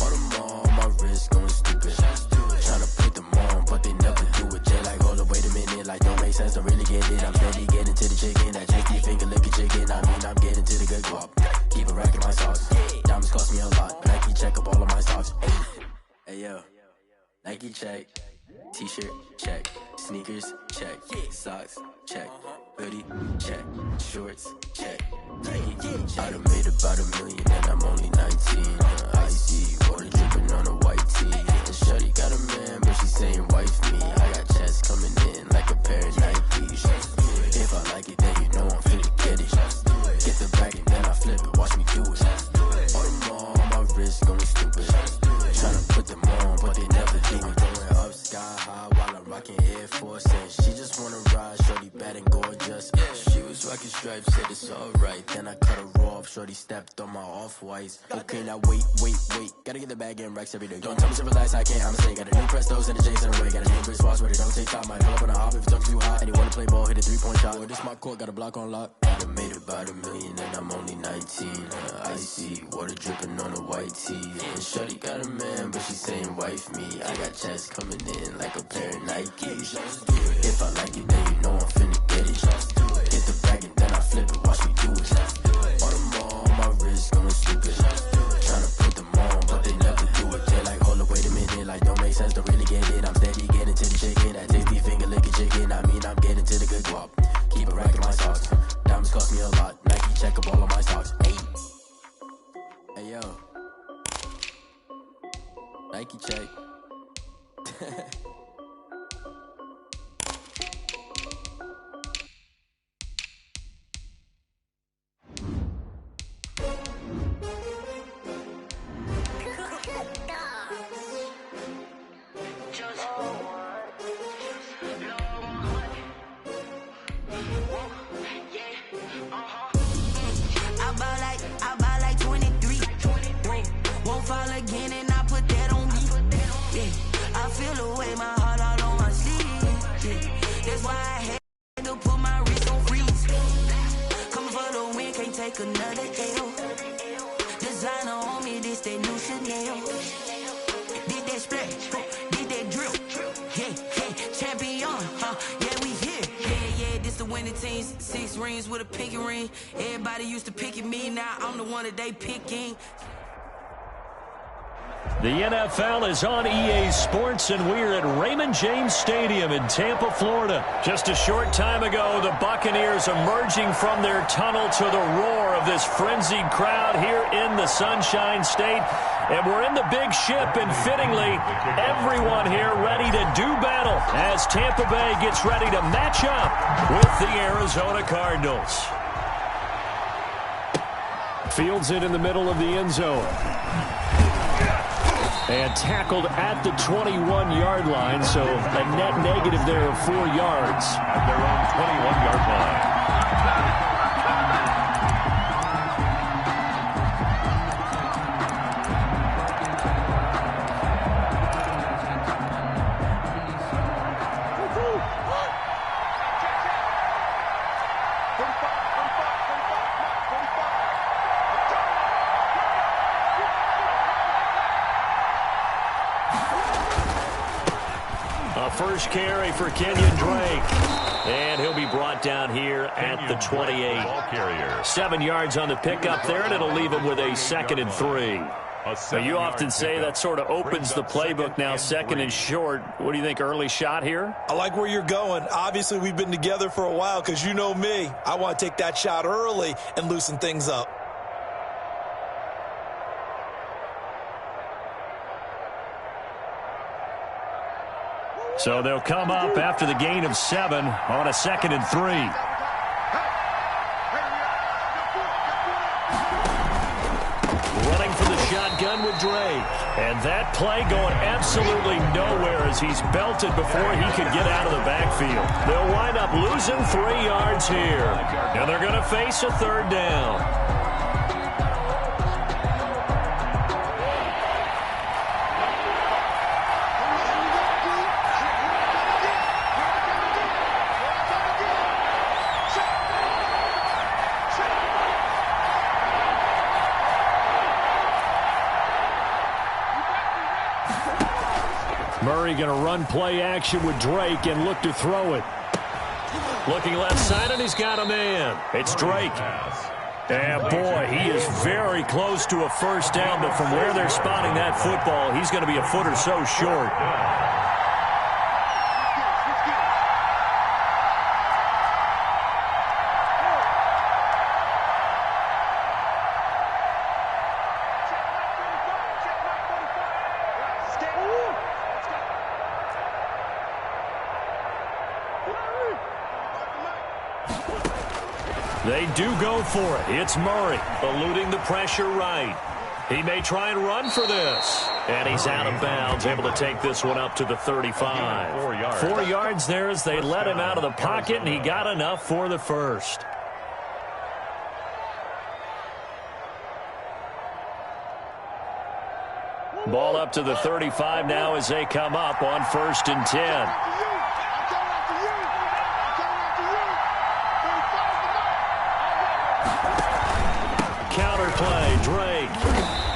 G: All them on my wrist going stupid. Tryna put them on, but they never do it. Jay like, hold up, wait a minute. Like, don't make sense, don't really get it. I'm steady getting to the chicken. That check your finger, lick a chicken. I mean, I'm getting to the good guap. Keep a rack in my sauce. Diamonds cost me a lot. Nike check up all of my stocks. Hey, yo. Nike check. T-shirt, check. Sneakers, check. Socks, check. Hoodie, check. Shorts, check. Nike, I done made about $1 million and I'm only 19. Icy water dripping on a white tee. And shorty got a man, but she saying wife me. I got checks coming in like a pair of Nikes. If I like it, then you know I'm finna get it. Get the bag and then I flip it. Watch me do it. All them on my wrist going stupid. Tryna put them on, but they never do it. Going up sky high while I'm said it's alright. Then I cut her off, shorty stepped on my off-whites. Okay, now wait. Gotta get the bag in racks every day. Don't tell me to relax, I can't, I'm say. Got a new Prestos and a Jason away. Got a new Chris Foss where they don't take time. Might pull up on a hop if it's too hot. And you wanna play ball, hit a 3-point shot. Well, this my court, got a block on lock. I done made about $1 million and I'm only 19. Icy, water dripping on a white tee. And shorty got a man, but she saying wife me. I got checks coming in like a pair of Nikes. If I like it, then you know I'm finna get it. Hit the bag and then I flip it, watch me do it. On them all, my wrist going stupid. Tryna put them on, but they never do it. They're like, hold up, wait a minute, like don't make sense, don't really get it. I'm steady getting to the chicken, that tasty finger licking chicken. I mean, I'm getting to the good guap. Keep a rack in my socks. Diamonds cost me a lot. Nike check up all of my socks. Hey yo, Nike check.
A: I buy like 23. Won't fall again and I put that on me. Yeah, I feel away, my heart all on my sleeve. Yeah, that's why I had to put my wrist on freeze. Coming for the win, can't take another L. Designer on me, this that new Chanel. Did that splash, did that drill. Yeah, champion, yeah, we here. Yeah, this the winning team. 6 rings with a pinky ring. Everybody used to pick at me, now I'm the one that they picking.
B: The NFL is on EA Sports, and we're at Raymond James Stadium in Tampa, Florida. Just a short time ago, the Buccaneers emerging from their tunnel to the roar of this frenzied crowd here in the Sunshine State. And we're in the big ship, and fittingly, everyone here ready to do battle as Tampa Bay gets ready to match up with the Arizona Cardinals. Fields it in the middle of the end zone. And tackled at the 21-yard line, so a net negative there of 4 yards.
C: At their own 21-yard line.
B: First carry for Kenyon Drake. And he'll be brought down here at the 28. 7 yards on the pickup there, and it'll leave him with a 2nd and 3. Now, you often say that sort of opens the playbook now, 2nd and short. What do you think, early shot here?
D: I like where you're going. Obviously, we've been together for a while because you know me. I want to take that shot early and loosen things up.
B: So they'll come up after the gain of 7 on a 2nd and 3. Running for the shotgun with Drake. And that play going absolutely nowhere as he's belted before he could get out of the backfield. They'll wind up losing 3 yards here. And they're going to face a 3rd down. Murray going to run play action with Drake and look to throw it. Looking left side, and he's got a man. It's Drake. And boy, he is very close to a 1st down, but from where they're spotting that football, he's going to be a foot or so short. They do go for it. It's Murray eluding the pressure right. He may try and run for this. And he's out of bounds, able to take this one up to the 35.
C: 4 yards.
B: 4 yards there as they let him out of the pocket, and he got enough for the 1st. Ball up to the 35 now as they come up on 1st and 10. Counter play, Drake.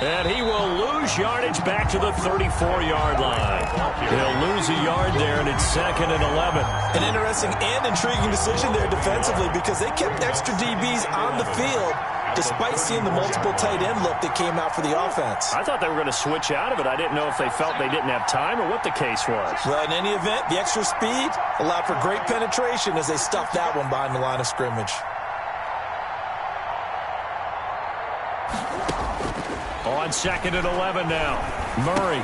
B: And he will lose yardage back to the 34-yard line. He'll lose a yard there, and it's 2nd and 11.
D: An interesting and intriguing decision there defensively because they kept extra DBs on the field despite seeing the multiple tight end look that came out for the offense.
B: I thought they were going to switch out of it. I didn't know if they felt they didn't have time or what the case was.
D: Well, in any event, the extra speed allowed for great penetration as they stuffed that one behind the line of scrimmage.
B: On 2nd and 11 now. Murray.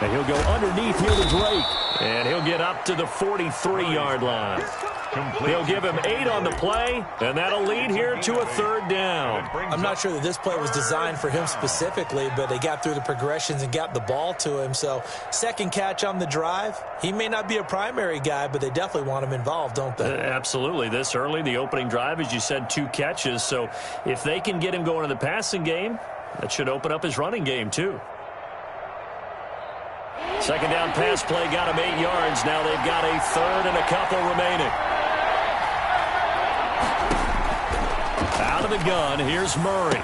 B: And he'll go underneath here to Drake. And he'll get up to the 43-yard line. He'll give him 8 on the play, and that'll lead here to a 3rd down.
D: I'm not sure that this play was designed for him specifically, but they got through the progressions and got the ball to him. So, second catch on the drive. He may not be a primary guy, but they definitely want him involved, don't they?
B: Absolutely. This early, the opening drive, as you said, 2 catches. So, if they can get him going in the passing game, that should open up his running game, too. 2nd down pass play got him 8 yards. Now they've got a 3rd and a couple remaining. Out of the gun, here's Murray.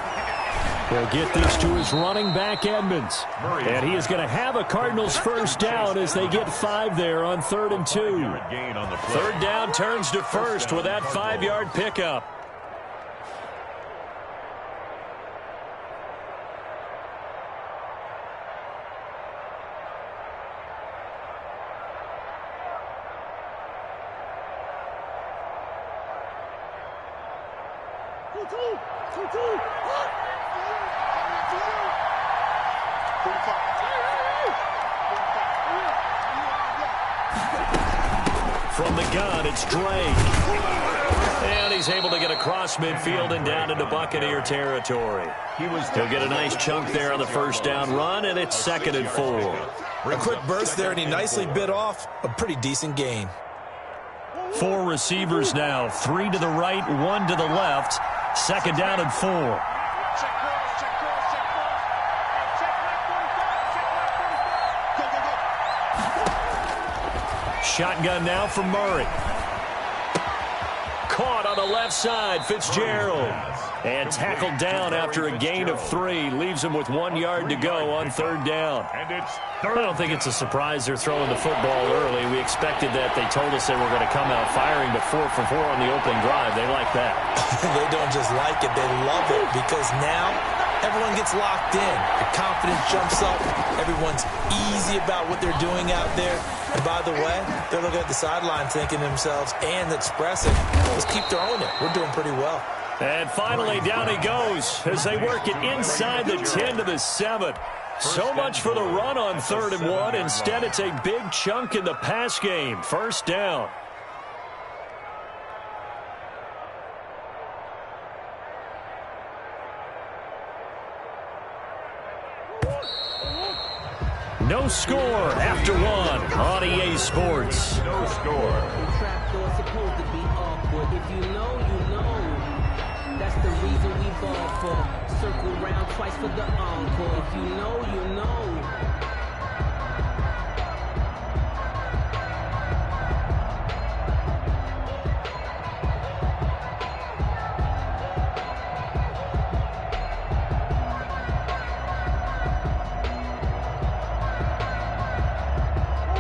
B: He'll get this to his running back, Edmonds. And he is going to have a Cardinals 1st down as they get 5 there on 3rd and 2. 3rd down turns to 1st with that 5-yard pickup. From the gun, it's Drake. And he's able to get across midfield and down into Buccaneer territory. He'll get a nice chunk there on the 1st down run, and it's 2nd and 4.
D: A quick burst there, and he nicely bit off a pretty decent gain.
B: 4 receivers now, 3 to the right, 1 to the left. 2nd down and 4. Shotgun now for Murray. Caught on the left side, Fitzgerald. And tackled down after a gain of 3. Leaves him with 1 yard to go on 3rd down. I don't think it's a surprise they're throwing the football early. We expected that. They told us they were going to come out firing, but 4 for 4 on the opening drive. They like that.
D: They don't just like it, they love it, because now everyone gets locked in. The confidence jumps up. Everyone's easy about what they're doing out there. And by the way, they're looking at the sideline thinking to themselves and expressing, let's keep throwing it. We're doing pretty well.
B: And finally, down he goes as they work it inside the 10 to the 7. So much for the run on 3rd and 1. Instead, it's a big chunk in the pass game. 1st down. No score after 1 on EA Sports.
C: No score.
H: Supposed to be awkward. If you know, you know. That's the reason we ball for. Circle round twice for the encore. If you know, you know.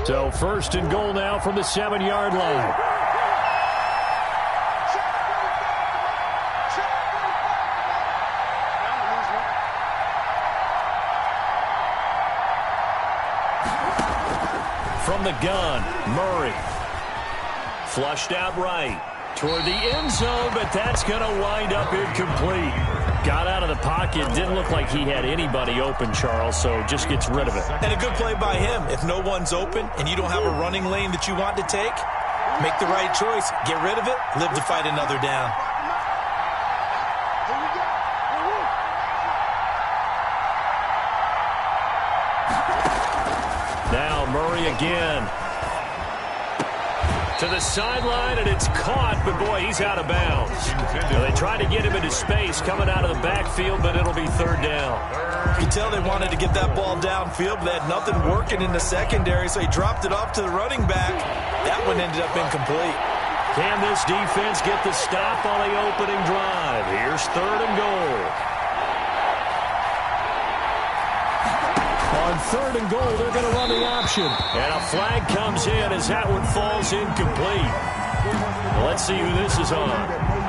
B: So 1st and goal now from the 7-yard line. From the gun, Murray. Flushed out right toward the end zone, but that's going to wind up incomplete. Got out of the pocket. Didn't look like he had anybody open, Charles, so just gets rid of it.
D: And a good play by him. If no one's open and you don't have a running lane that you want to take, make the right choice. Get rid of it. Live to fight another down.
B: Now Murray again. To the sideline, and it's caught, but boy, he's out of bounds. Well, they tried to get him into space coming out of the backfield, but it'll be third down.
D: You can tell they wanted to get that ball downfield, but they had nothing working in the secondary, so he dropped it off to the running back. That one ended up incomplete.
B: Can this defense get the stop on the opening drive? Here's third and goal. On third and goal, they're going to run the option. And a flag comes in as that one falls incomplete. Well, let's see who this is on.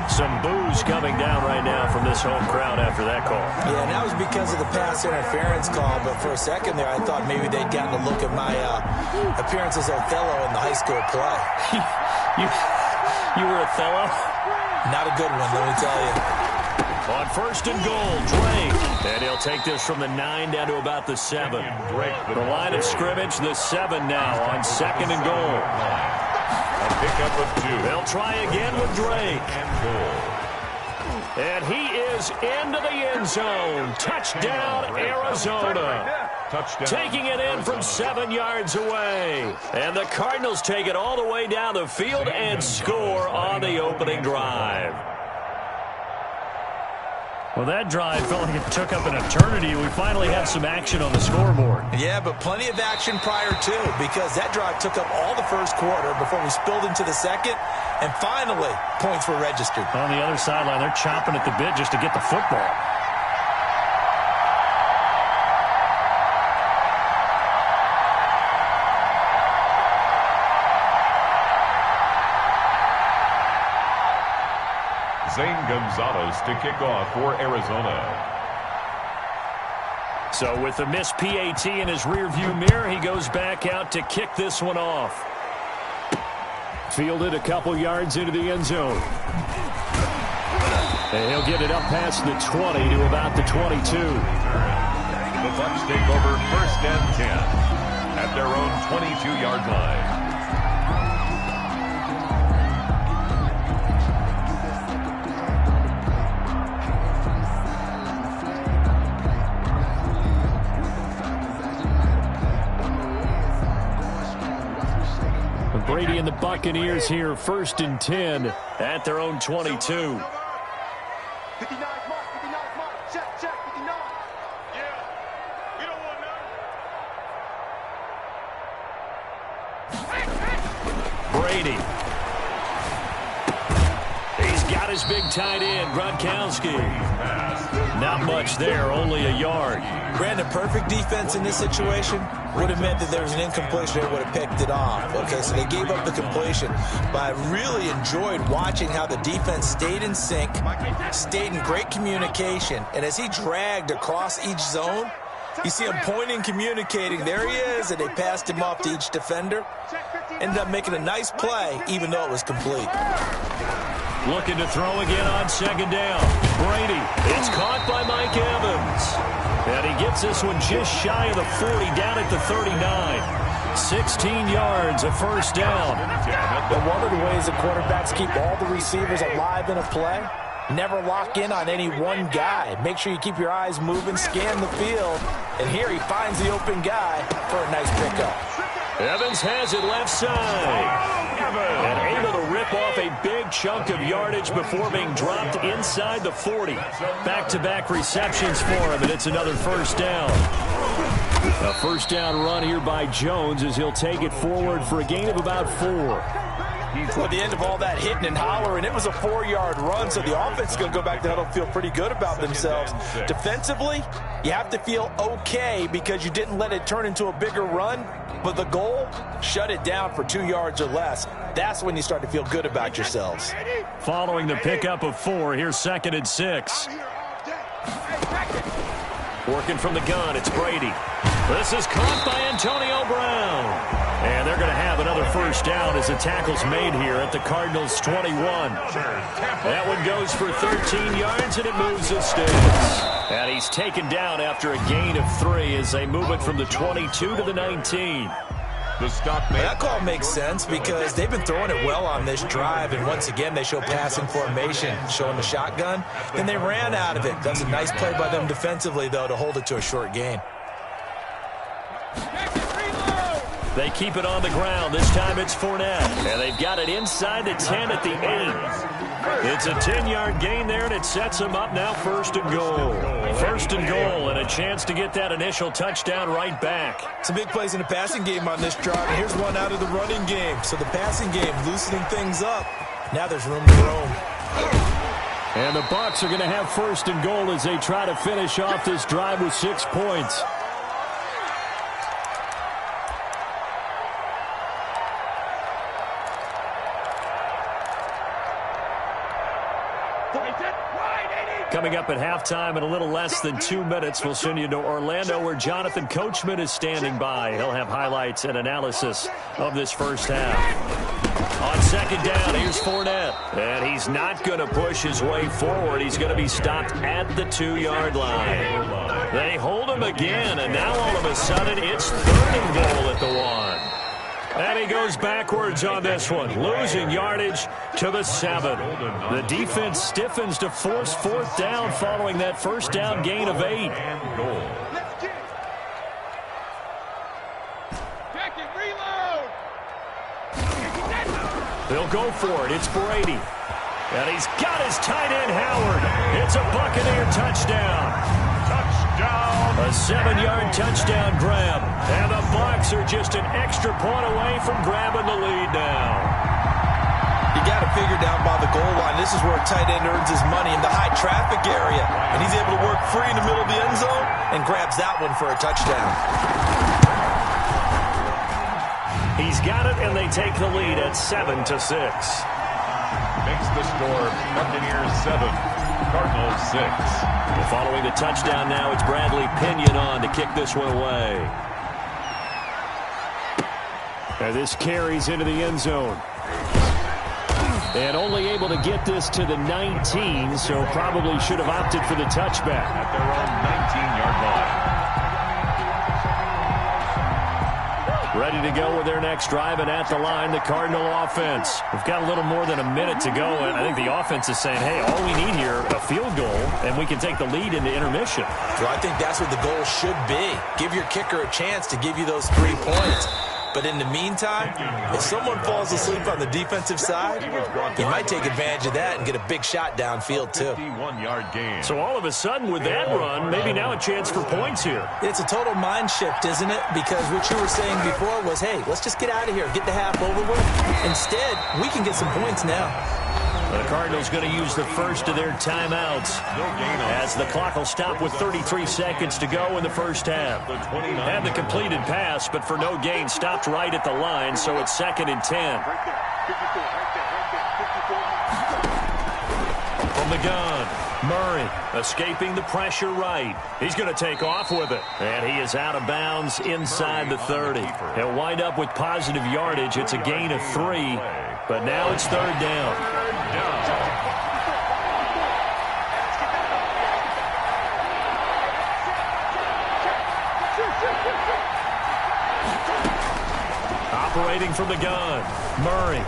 B: Some boos coming down right now from this home crowd after that call.
D: Yeah, and that was because of the pass interference call, but for a second there I thought maybe they'd gotten a look at my appearance as Othello in the high school play.
B: You were Othello?
D: Not a good one, let me tell you.
B: On first and goal, Drake. And he'll take this from the 9 down to about the 7. The line of scrimmage, the 7 now on second and goal.
C: A pickup of 2.
B: They'll try again with Drake. And he is into the end zone. Touchdown, Arizona.
C: Touchdown.
B: Taking it in from 7 yards away. And the Cardinals take it all the way down the field and score on the opening drive. Well, that drive felt like it took up an eternity. We finally had some action on the scoreboard.
D: Yeah, but plenty of action prior to, because that drive took up all the first quarter before we spilled into the second, and finally, points were registered.
B: On the other sideline, they're chomping at the bit just to get the football.
C: Zane Gonzalez to kick off for Arizona.
B: So with the missed PAT in his rearview mirror, he goes back out to kick this one off. Fielded a couple yards into the end zone. And he'll get it up past the 20 to about the 22.
C: The Bucs take over first and 10 at their own 22-yard line.
B: Brady and the Buccaneers here, first and 10 at their own 22.
E: 59 mark, 59 mark, check, 59. Yeah, we don't want none.
B: Brady. He's got his big tight end, Gronkowski. Not much there, only a yard.
D: Brandon, perfect defense in this situation would have meant that there was an incompletion. They would have picked it off. Okay, so they gave up the completion. But I really enjoyed watching how the defense stayed in sync, stayed in great communication. And as he dragged across each zone, you see him pointing, communicating. There he is, and they passed him off to each defender. Ended up making a nice play, even though it was complete.
B: Looking to throw again on second down. Brady. It's caught by Mike Evans. And he gets this one just shy of the 40, down at the 39. 16 yards, a first down.
D: But one of the ways that quarterbacks keep all the receivers alive in a play, never lock in on any one guy. Make sure you keep your eyes moving, scan the field. And here he finds the open guy for a nice pickup.
B: Evans has it left side. And able to rip off a big chunk of yardage before being dropped inside the 40. Back-to-back receptions for him, and it's another first down. A first down run here by Jones as he'll take it forward for a gain of about 4.
D: At the end of all that hitting and hollering, it was a 4-yard run, so the offense is going to go back to huddle, feel pretty good about themselves. Defensively, you have to feel okay because you didn't let it turn into a bigger run, but the goal, shut it down for 2 yards or less. That's when you start to feel good about yourselves.
B: Following the pickup of 4, here's second and 6. Working from the gun, it's Brady. This is caught by Antonio Brown. And they're going to have another first down as the tackle's made here at the Cardinals' 21. That one goes for 13 yards, and it moves the sticks. And he's taken down after a gain of 3 as they move it from the 22 to the 19.
C: The stop
D: made. That call makes sense because they've been throwing it well on this drive, and once again they show passing formation, showing the shotgun. Then they ran out of it. That's a nice play by them defensively, though, to hold it to a short gain.
B: They keep it on the ground. This time it's Fournette. And they've got it inside the 10 at the 8. It's a 10-yard gain there, and it sets them up now 1st and goal. 1st and goal, and a chance to get that initial touchdown right back.
D: Some big plays in the passing game on this drive, and here's one out of the running game. So the passing game loosening things up. Now there's room to roam.
B: And the Bucs are going to have 1st and goal as they try to finish off this drive with 6 points. Coming up at halftime in a little less than 2 minutes, we'll send you to Orlando where Jonathan Coachman is standing by. He'll have highlights and analysis of this first half. On 2nd down, here's Fournette. And he's not going to push his way forward. He's going to be stopped at the 2-yard line. They hold him again, and now all of a sudden it's 3rd and goal at the 1. And he goes backwards on this one, losing yardage to the 7. The defense stiffens to force 4th down following that 1st down gain of 8. They'll go for it. It's Brady. And he's got his tight end, Howard. It's a Buccaneer touchdown. A 7-yard touchdown grab. And the Bucs are just an extra point away from grabbing the lead now.
D: You got to figure down by the goal line. This is where a tight end earns his money in the high traffic area. And he's able to work free in the middle of the end zone and grabs that one for a touchdown.
B: He's got it, and they take the lead at 7-6.
C: Makes the score Buccaneers 7, Cardinals 6.
B: Well, following the touchdown now, it's Bradley Pinion on to kick this one away. And this carries into the end zone. And only able to get this to the 19, so probably should have opted for the touchback.
C: At their own 19-yard line.
B: Ready to go with their next drive, and at the line, the Cardinal offense. We've got a little more than a minute to go, and I think the offense is saying, hey, all we need here, a field goal, and we can take the lead into intermission.
D: Well, I think that's what the goal should be. Give your kicker a chance to give you those 3 points. But in the meantime, if someone falls asleep on the defensive side, you might take advantage of that and get a big shot downfield, too.
C: 51-yard gain.
B: So all of a sudden, with that run, maybe now a chance for points here.
D: It's a total mind shift, isn't it? Because what you were saying before was, hey, let's just get out of here, get the half over with. Instead, we can get some points now.
B: The Cardinals going to use the first of their timeouts as the clock will stop with 33 seconds to go in the first half. And the completed pass, but for no gain, stopped right at the line, so it's 2nd and 10. From the gun, Murray escaping the pressure right. He's going to take off with it. And he is out of bounds inside the 30. He'll wind up with positive yardage. It's a gain of 3, but now it's 3rd down. Operating from the gun, Murray,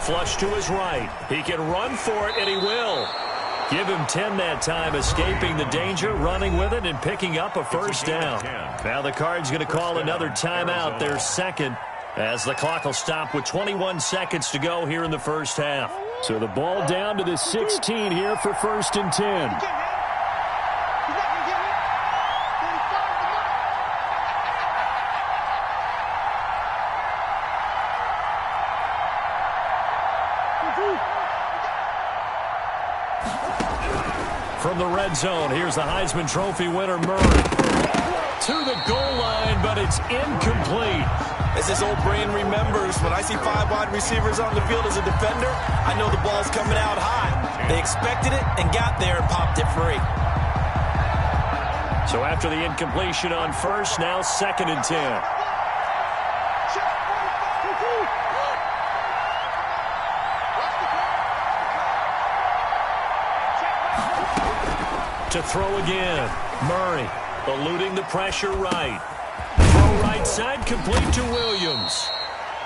B: flush to his right. He can run for it, and he will. Give him 10 that time, escaping the danger, running with it, and picking up a 1st down. Now the Cards going to call another timeout, their 2nd, as the clock will stop with 21 seconds to go here in the first half. So the ball down to the 16 here for 1st and 10. From the red zone, here's the Heisman Trophy winner, Murray. To the goal line, but it's incomplete.
D: As this old brain remembers, when I see 5 wide receivers on the field as a defender, I know the ball's coming out high. They expected it and got there and popped it free.
B: So after the incompletion on first, now 2nd and 10. To throw again, Murray eluding the pressure right. Throw right side, complete to Williams.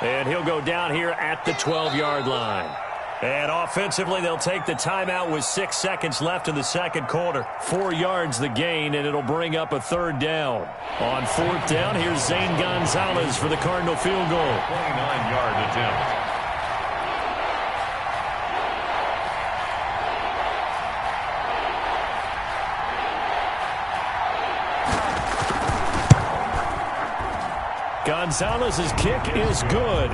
B: And he'll go down here at the 12-yard line. And offensively, they'll take the timeout with 6 seconds left in the second quarter. 4 yards the gain, and it'll bring up a third down. On fourth down, here's Zane Gonzalez for the Cardinal field goal.
C: 29-yard attempt.
B: Gonzalez's kick is good.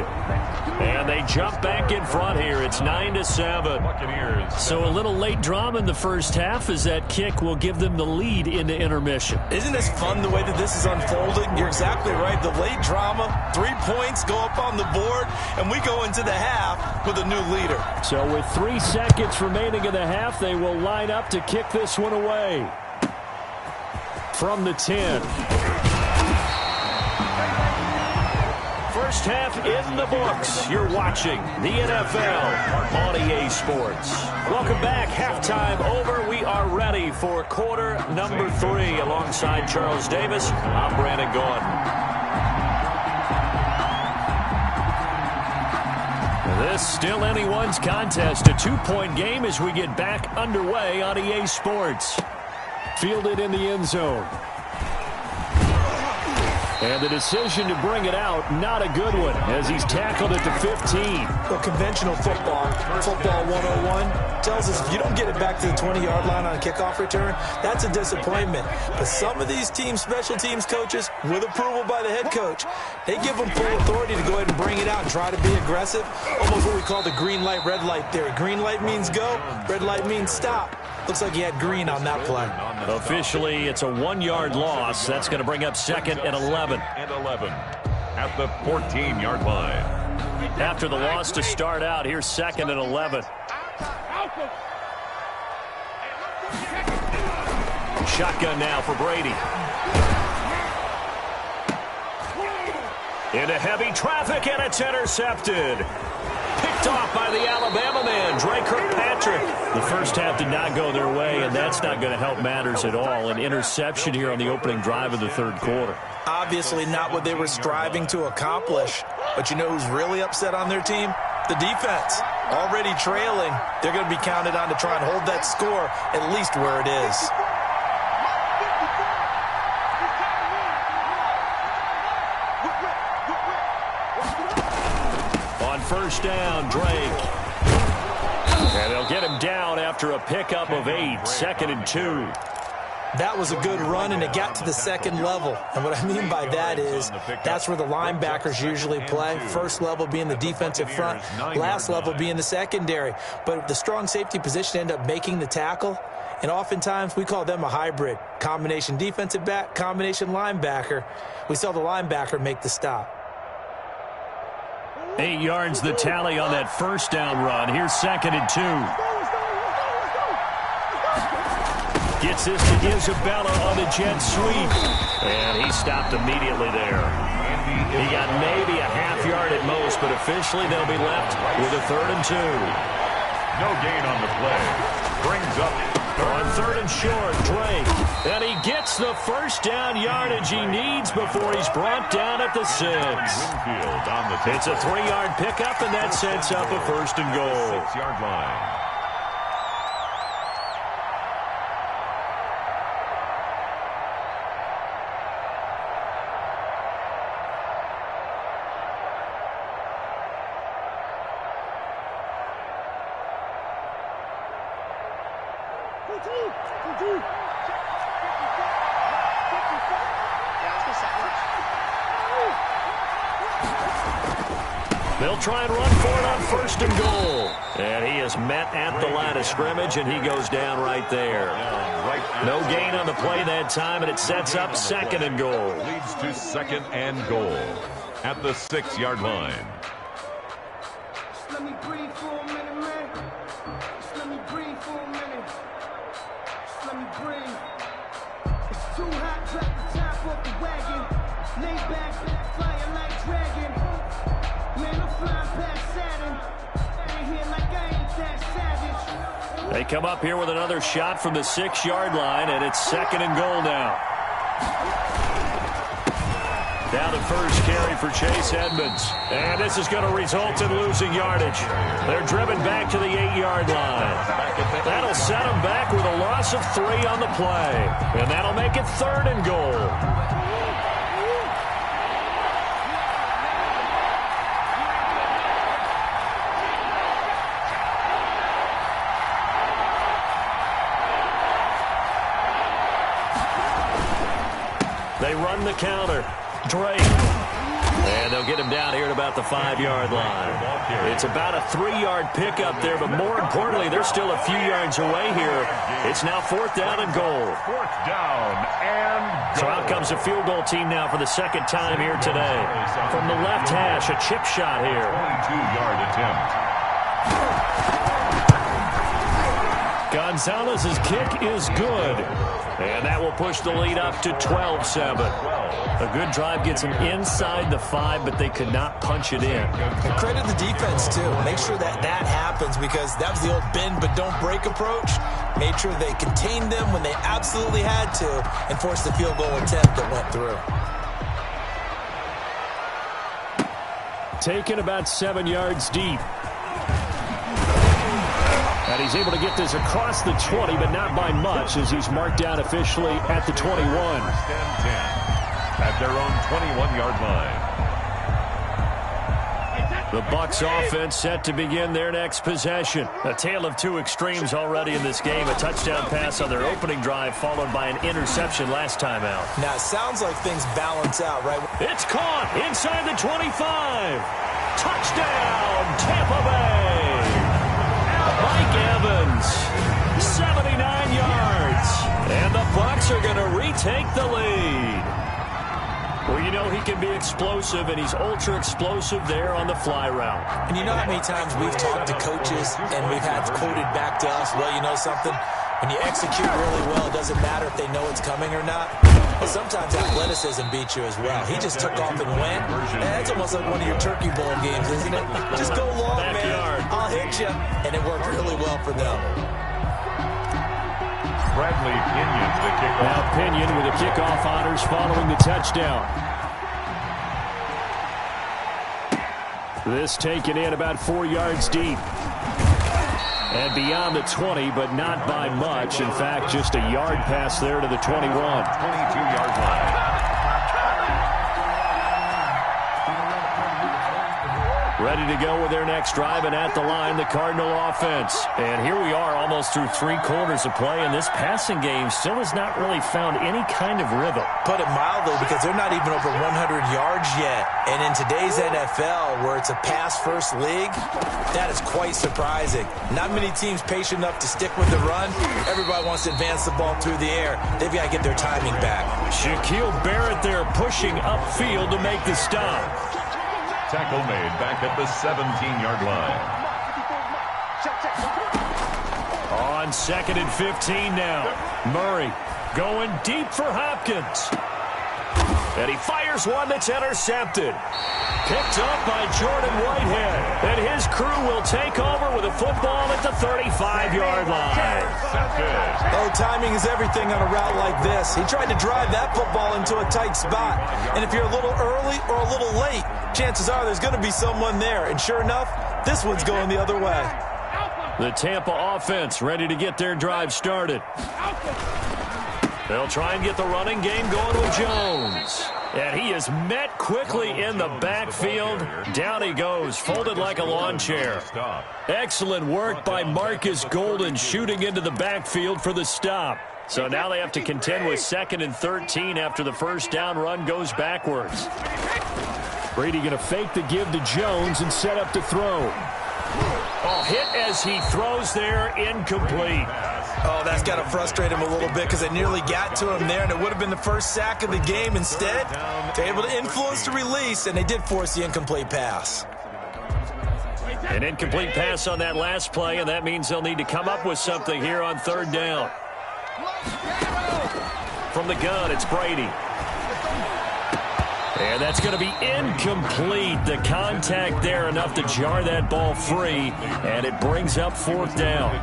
B: And they jump back in front here. It's 9-7.
C: Buccaneers.
B: So a little late drama in the first half as that kick will give them the lead into intermission.
D: Isn't this fun the way that this is unfolding? You're exactly right. The late drama, 3 points go up on the board, and we go into the half with a new leader.
B: So with 3 seconds remaining in the half, they will line up to kick this one away. From the 10. First half in the books. You're watching the NFL on EA Sports. Welcome back. Halftime over. We are ready for quarter number 3. Alongside Charles Davis, I'm Brandon Gordon. This still anyone's contest. A 2-point game as we get back underway on EA Sports. Fielded in the end zone. And the decision to bring it out, not a good one, as he's tackled at the 15.
D: Well, conventional football 101, tells us if you don't get it back to the 20-yard line on a kickoff return, that's a disappointment. But some of these teams, special teams coaches, with approval by the head coach, they give them full authority to go ahead and bring it out and try to be aggressive. Almost what we call the green light, red light theory. Green light means go, red light means stop. Looks like he had green on that play.
B: Officially, it's a 1-yard loss. That's going to bring up second and 11.
C: And 11 at the 14-yard line.
B: After the loss to start out, here's second and 11. Shotgun now for Brady. Into heavy traffic, and it's intercepted. Picked off by the Alabama man, Dre Kirkpatrick. The first half did not go their way, and that's not going to help matters at all. An interception here on the opening drive of the third quarter.
D: Obviously not what they were striving to accomplish. But you know who's really upset on their team? The defense. Already trailing. They're going to be counted on to try and hold that score at least where it is.
B: First down, Drake. And they'll get him down after a pickup of 8, 2nd and 2.
D: That was a good run, and it got to the second level. And what I mean by that is that's where the linebackers usually play. First level being the defensive front, last level being the secondary. But the strong safety position ended up making the tackle. And oftentimes we call them a hybrid. Combination defensive back, combination linebacker. We saw the linebacker make the stop.
B: 8 yards the tally on that first down run. Here's 2nd and 2. Gets this to Isabella on the jet sweep. And he stopped immediately there. He got maybe a half yard at most, but officially they'll be left with a 3rd and 2.
C: No gain on the play. Brings up
B: on 3rd and short, Drake. And he gets the first down yardage he needs before he's brought down at the 6. It's a 3-yard pickup, and that sets up a 1st and goal.
C: 6-yard line.
B: They'll try and run for it on 1st and goal. And he is met at the line of scrimmage, and he goes down right there. No gain on the play that time, and it sets up 2nd and goal.
C: Leads to 2nd and goal at the 6-yard line.
E: Just let me breathe for a minute, man. Just let me breathe for a minute. Just let me breathe. It's too hot, drop the top off the wagon. Lay back, flying like dragon. Man, I'm flying past Saturn. Ain't here like I ain't that savage.
B: They come up here with another shot from the 6-yard line, and it's 2nd and goal now. Now the first carry for Chase Edmonds. And this is going to result in losing yardage. They're driven back to the 8-yard line. That'll set them back with a loss of 3 on the play. And that'll make it 3rd and goal. They run the counter. Drake. And they'll get him down here at about the 5-yard line. It's about a 3-yard pickup there, but more importantly, they're still a few yards away here. It's now 4th down and goal.
C: 4th down and goal.
B: So out comes a field goal team now for the 2nd time here today. From the left hash, a chip shot here.
C: 22-yard attempt.
B: Gonzalez's kick is good. And that will push the lead up to 12-7. A good drive gets them inside the 5, but they could not punch it in.
D: And credit the defense, too. Make sure that happens, because that was the old bend but don't break approach. Made sure they contained them when they absolutely had to and forced the field goal attempt that went through.
B: Taken about 7 yards deep. And he's able to get this across the 20, but not by much, as he's marked down officially at the 21.
C: 1st and 10 at their own 21-yard line.
B: The Bucs offense set to begin their next possession. A tale of 2 extremes already in this game. A touchdown pass on their opening drive, followed by an interception last time out.
D: Now, it sounds like things balance out, right?
B: It's caught inside the 25. Touchdown, Tampa Bay. Mike Evans, 79 yards. And the Bucs are going to retake the lead. Well, you know he can be explosive, and he's ultra-explosive there on the fly route.
D: And you know how many times we've talked to coaches and we've had quoted back to us, well, you know something? When you execute really well, it doesn't matter if they know it's coming or not. But sometimes athleticism beats you as well. He just took off and went. That's almost like one of your Turkey Bowl games, isn't it? Just go long,
B: Backyard.
D: man. I'll hit you. And it worked really well for them.
C: Bradley Pinion to the kickoff.
B: Now Pinion with the kickoff honors following the touchdown. This taken in about 4 yards deep. And beyond the 20, but not by much. In fact, just a yard pass there to the 21.
C: 22-yard line.
B: Ready to go with their next drive, and at the line, the Cardinal offense. And here we are almost through 3 quarters of play, and this passing game still has not really found any kind of rhythm.
D: Put it mildly, because they're not even over 100 yards yet. And in today's NFL, where it's a pass-first league, that is quite surprising. Not many teams patient enough to stick with the run. Everybody wants to advance the ball through the air. They've got to get their timing back.
B: Shaquille Barrett there pushing upfield to make the stop.
C: Tackle made back at the 17-yard line.
B: On 2nd and 15 now. Murray going deep for Hopkins. And he fires one that's intercepted. Picked up by Jordan Whitehead. And his crew will take over with a football at the 35-yard line.
D: Oh, timing is everything on a route like this. He tried to drive that football into a tight spot. And if you're a little early or a little late, chances are there's going to be someone there. And sure enough, this one's going the other way.
B: The Tampa offense ready to get their drive started. They'll try and get the running game going with Jones. And he is met quickly in the backfield. Down he goes, folded like a lawn chair. Excellent work by Marcus Golden, shooting into the backfield for the stop. So now they have to contend with 2nd and 13 after the first down run goes backwards. Brady going to fake the give to Jones and set up to throw. Oh, hit as he throws there, incomplete.
D: Oh, that's got to frustrate him a little bit, because they nearly got to him there, and it would have been the first sack of the game. Instead, they're able to influence the release, and they did force the incomplete pass.
B: An incomplete pass on that last play, and that means they'll need to come up with something here on 3rd down. From the gun, it's Brady. And that's going to be incomplete. The contact there enough to jar that ball free, and it brings up 4th down.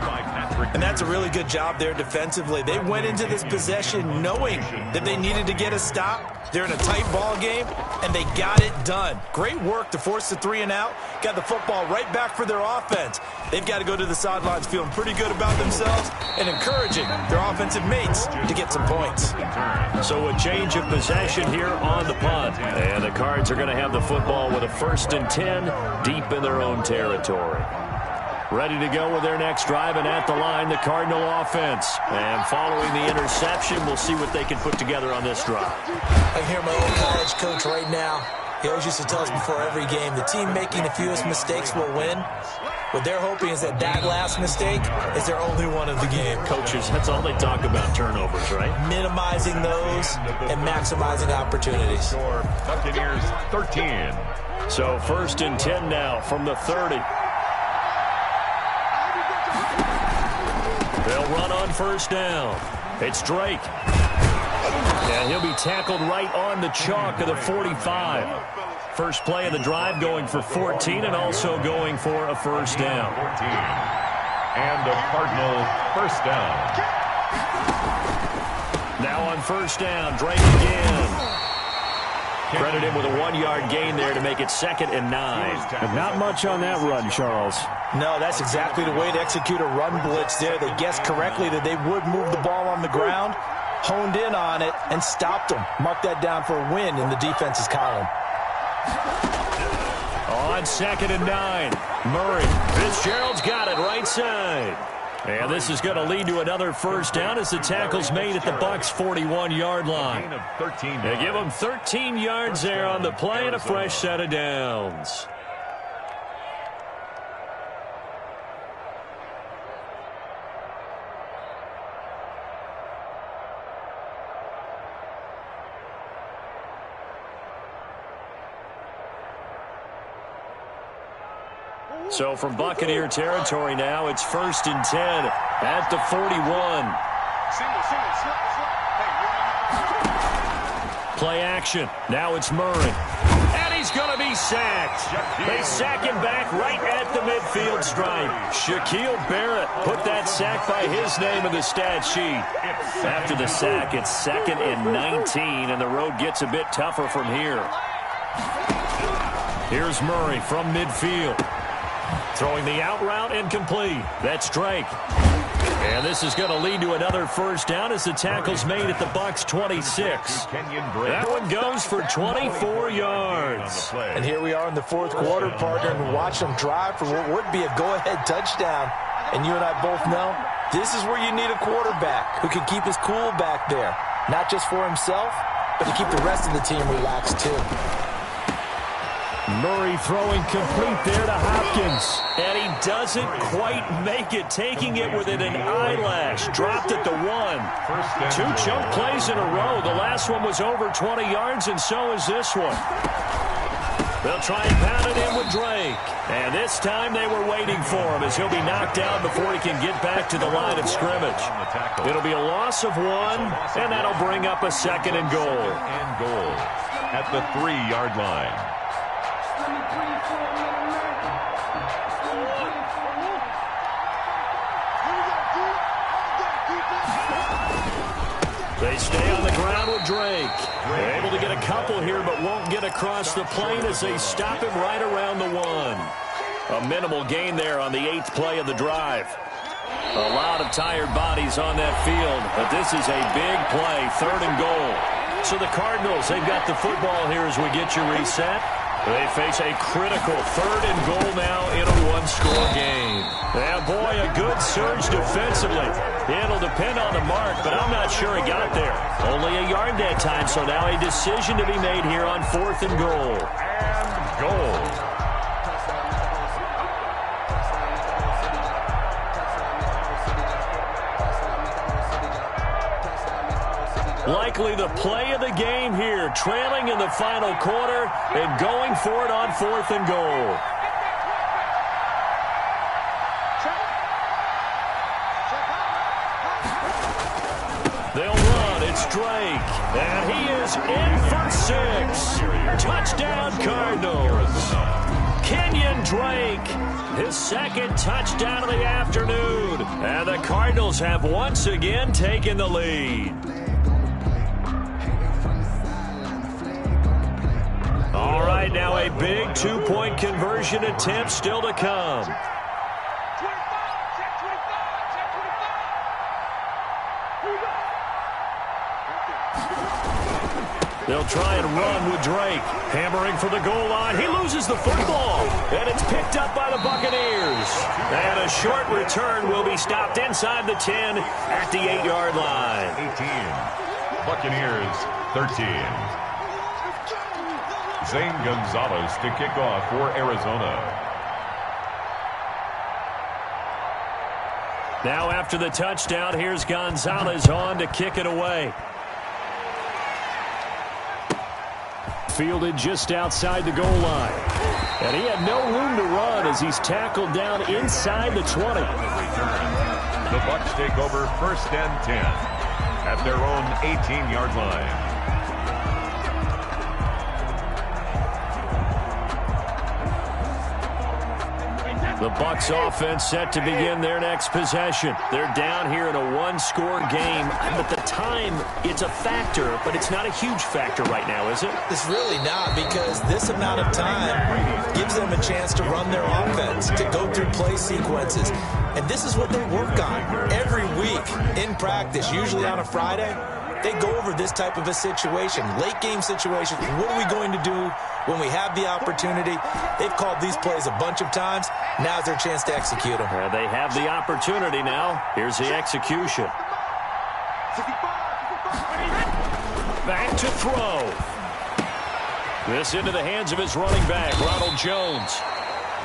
D: And that's a really good job there defensively. They went into this possession knowing that they needed to get a stop. They're in a tight ball game, and they got it done. Great work to force the 3 and out. Got the football right back for their offense. They've got to go to the sidelines feeling pretty good about themselves and encouraging their offensive mates to get some points.
B: So a change of possession here on the punt. And the Cards are going to have the football with a 1st and 10 deep in their own territory. Ready to go with their next drive, and at the line, the Cardinal offense. And following the interception, we'll see what they can put together on this drive.
D: I hear my old college coach right now. He always used to tell us before every game, the team making the fewest mistakes will win. What they're hoping is that last mistake is their only one of the game.
B: Coaches, that's all they talk about, turnovers, right?
D: Minimizing those and maximizing opportunities.
C: Buccaneers 13.
B: So 1st and 10 now from the 30. They'll run on 1st down. It's Drake. And he'll be tackled right on the chalk of the 45. First play of the drive going for 14 and also going for a 1st down.
C: 14. And the Cardinal 1st down.
B: Now on 1st down, Drake again. Credit him with a 1-yard gain there to make it 2nd and 9.
I: But not much on that run, Charles.
D: No, that's exactly the way to execute a run blitz there. They guessed correctly that they would move the ball on the ground, honed in on it, and stopped them. Mark that down for a win in the defense's column.
B: On 2nd and 9, Murray. Fitzgerald's got it right side. And this is going to lead to another 1st down as the tackle's made at the Bucs' 41-yard line. They give them 13 yards there on the play and a fresh set of downs. So from Buccaneer territory now, it's 1st and 10 at the 41. Play action. Now it's Murray. And he's going to be sacked. They sack him back right at the midfield stripe. Shaquille Barrett put that sack by his name in the stat sheet. After the sack, it's 2nd and 19, and the road gets a bit tougher from here. Here's Murray from midfield. Throwing the out route incomplete. That's Drake. And this is going to lead to another 1st down as the tackle's made at the Bucs' 26. That one goes for 24 yards.
D: And here we are in the 4th quarter, partner, and watch them drive for what would be a go-ahead touchdown. And you and I both know this is where you need a quarterback who can keep his cool back there. Not just for himself, but to keep the rest of the team relaxed too.
B: Murray throwing complete there to Hopkins. And he doesn't quite make it, taking it within an eyelash. Dropped at the 1. 2 chunk plays in a row. The last one was over 20 yards, and so is this one. They'll try and pound it in with Drake. And this time they were waiting for him as he'll be knocked down before he can get back to the line of scrimmage. It'll be a loss of 1, and that'll bring up a 2nd and goal.
C: At the 3-yard line.
B: They stay on the ground with Drake. They're able to get a couple here, but won't get across the plane as they stop him right around the 1. A minimal gain there on the 8th play of the drive. A lot of tired bodies on that field, but this is a big play, 3rd and goal. So the Cardinals, they've got the football here as we get you reset. They face a critical 3rd and goal now in a 1-score game. Yeah, boy, a good surge defensively. It'll depend on the mark, but I'm not sure he got there. Only a yard that time, so now a decision to be made here on 4th and goal.
C: And goal.
B: Likely the play of the game here, trailing in the final quarter and going for it on 4th and goal. They'll run. It's Drake. And he is in for 6. Touchdown, Cardinals. Kenyon Drake, his second touchdown of the afternoon. And the Cardinals have once again taken the lead. All right, now a big two-point conversion attempt still to come. They'll try and run with Drake. Hammering for the goal line. He loses the football. And it's picked up by the Buccaneers. And a short return will be stopped inside the 10 at the 8-yard line.
C: 18. Buccaneers 13. Zane Gonzalez to kick off for Arizona.
B: Now after the touchdown, here's Gonzalez on to kick it away. Fielded just outside the goal line. And he had no room to run as he's tackled down inside the 20.
C: The Bucs take over 1st and 10 at their own 18-yard line.
B: The Bucs offense set to begin their next possession. They're down here in a one-score game. But the time, it's a factor, but it's not a huge factor right now, is it?
D: It's really not, because this amount of time gives them a chance to run their offense, to go through play sequences. And this is what they work on every week in practice, usually on a Friday. They go over this type of a situation, late game situation. What are we going to do when we have the opportunity? They've called these plays a bunch of times. Now's their chance to execute them.
B: They have the opportunity now. Here's the execution. Back to throw. This into the hands of his running back, Ronald Jones.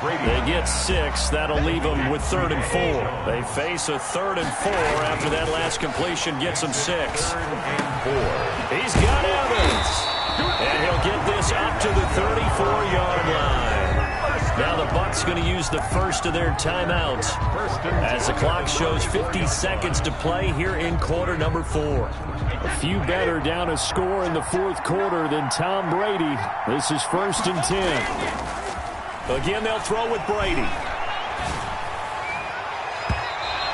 B: They get 6. That'll leave them with 3rd and 4. They face a 3rd and 4 after that last completion gets them 6.
C: 3rd and 4.
B: He's got Evans. And he'll get this up to the 34-yard line. Now the Bucs going to use the first of their timeouts as the clock shows 50 seconds to play here in quarter number 4.
I: A few better down a score in the 4th quarter than Tom Brady. This is 1st and 10.
B: Again, they'll throw with Brady.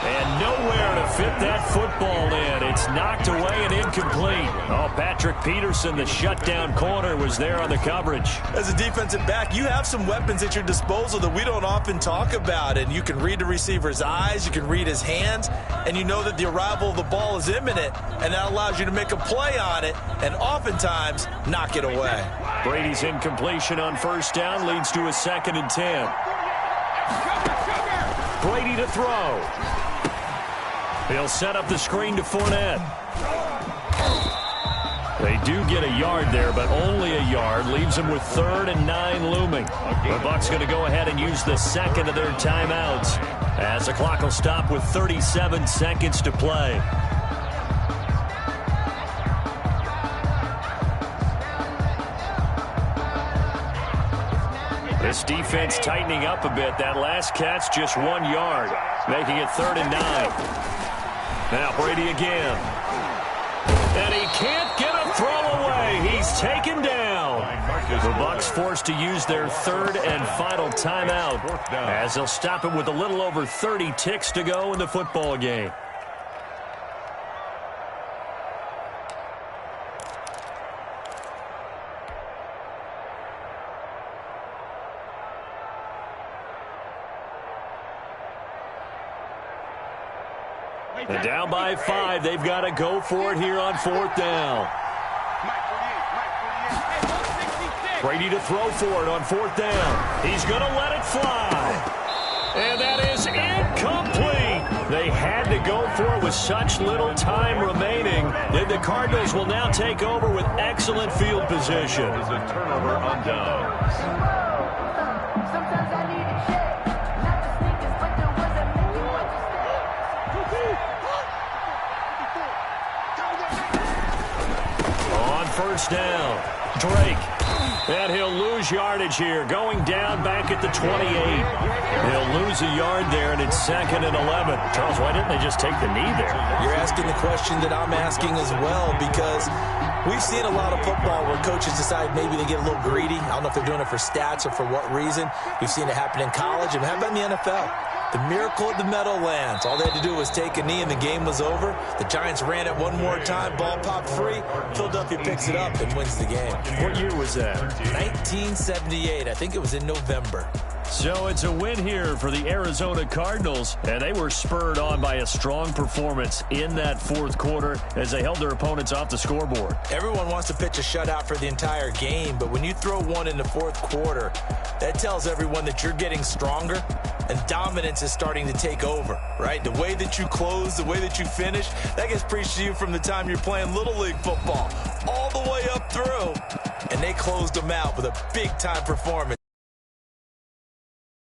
B: And nowhere to fit that football in. It's knocked away and incomplete. Oh, Patrick Peterson, the shutdown corner, was there on the coverage.
D: As a defensive back, you have some weapons at your disposal that we don't often talk about. And you can read the receiver's eyes, you can read his hands, and you know that the arrival of the ball is imminent, and that allows you to make a play on it and oftentimes knock it away.
B: Brady's incompletion on 1st down leads to a 2nd and 10. Brady to throw. He'll set up the screen to Fournette. They do get a yard there, but only a yard. Leaves them with 3rd and 9 looming. The Bucs going to go ahead and use the second of their timeouts as the clock will stop with 37 seconds to play. This defense tightening up a bit. That last catch just 1 yard, making it 3rd and 9. Now Brady again. And he can't get a throw away. He's taken down. The Bucs forced to use their 3rd and final timeout as they'll stop it with a little over 30 ticks to go in the football game. And down by 5, they've got to go for it here on 4th down. Brady to throw for it on 4th down. He's going to let it fly. And that is incomplete. They had to go for it with such little time remaining. And the Cardinals will now take over with excellent field position.
C: There's a turnover on downs.
B: first down. Drake. And he'll lose yardage here, going down back at the 28. He'll lose a yard there, and it's 2nd and 11.
I: Charles, why didn't they just take the knee there?
D: You're asking the question that I'm asking as well, because we've seen a lot of football where coaches decide maybe they get a little greedy. I don't know if they're doing it for stats or for what reason. We've seen it happen in college, and how about in the NFL? The miracle at the Meadowlands. All they had to do was take a knee and the game was over. The Giants ran it one more time. Ball popped free. Philadelphia picks it up and wins the game.
B: What year was that?
D: 1978. I think it was in November.
B: So it's a win here for the Arizona Cardinals, and they were spurred on by a strong performance in that fourth quarter as they held their opponents off the scoreboard.
D: Everyone wants to pitch a shutout for the entire game, but when you throw one in the fourth quarter, that tells everyone that you're getting stronger and dominance is starting to take over, right? The way that you close, the way that you finish, that gets preached to you from the time you're playing Little League football all the way up through, and they closed them out with a big-time performance.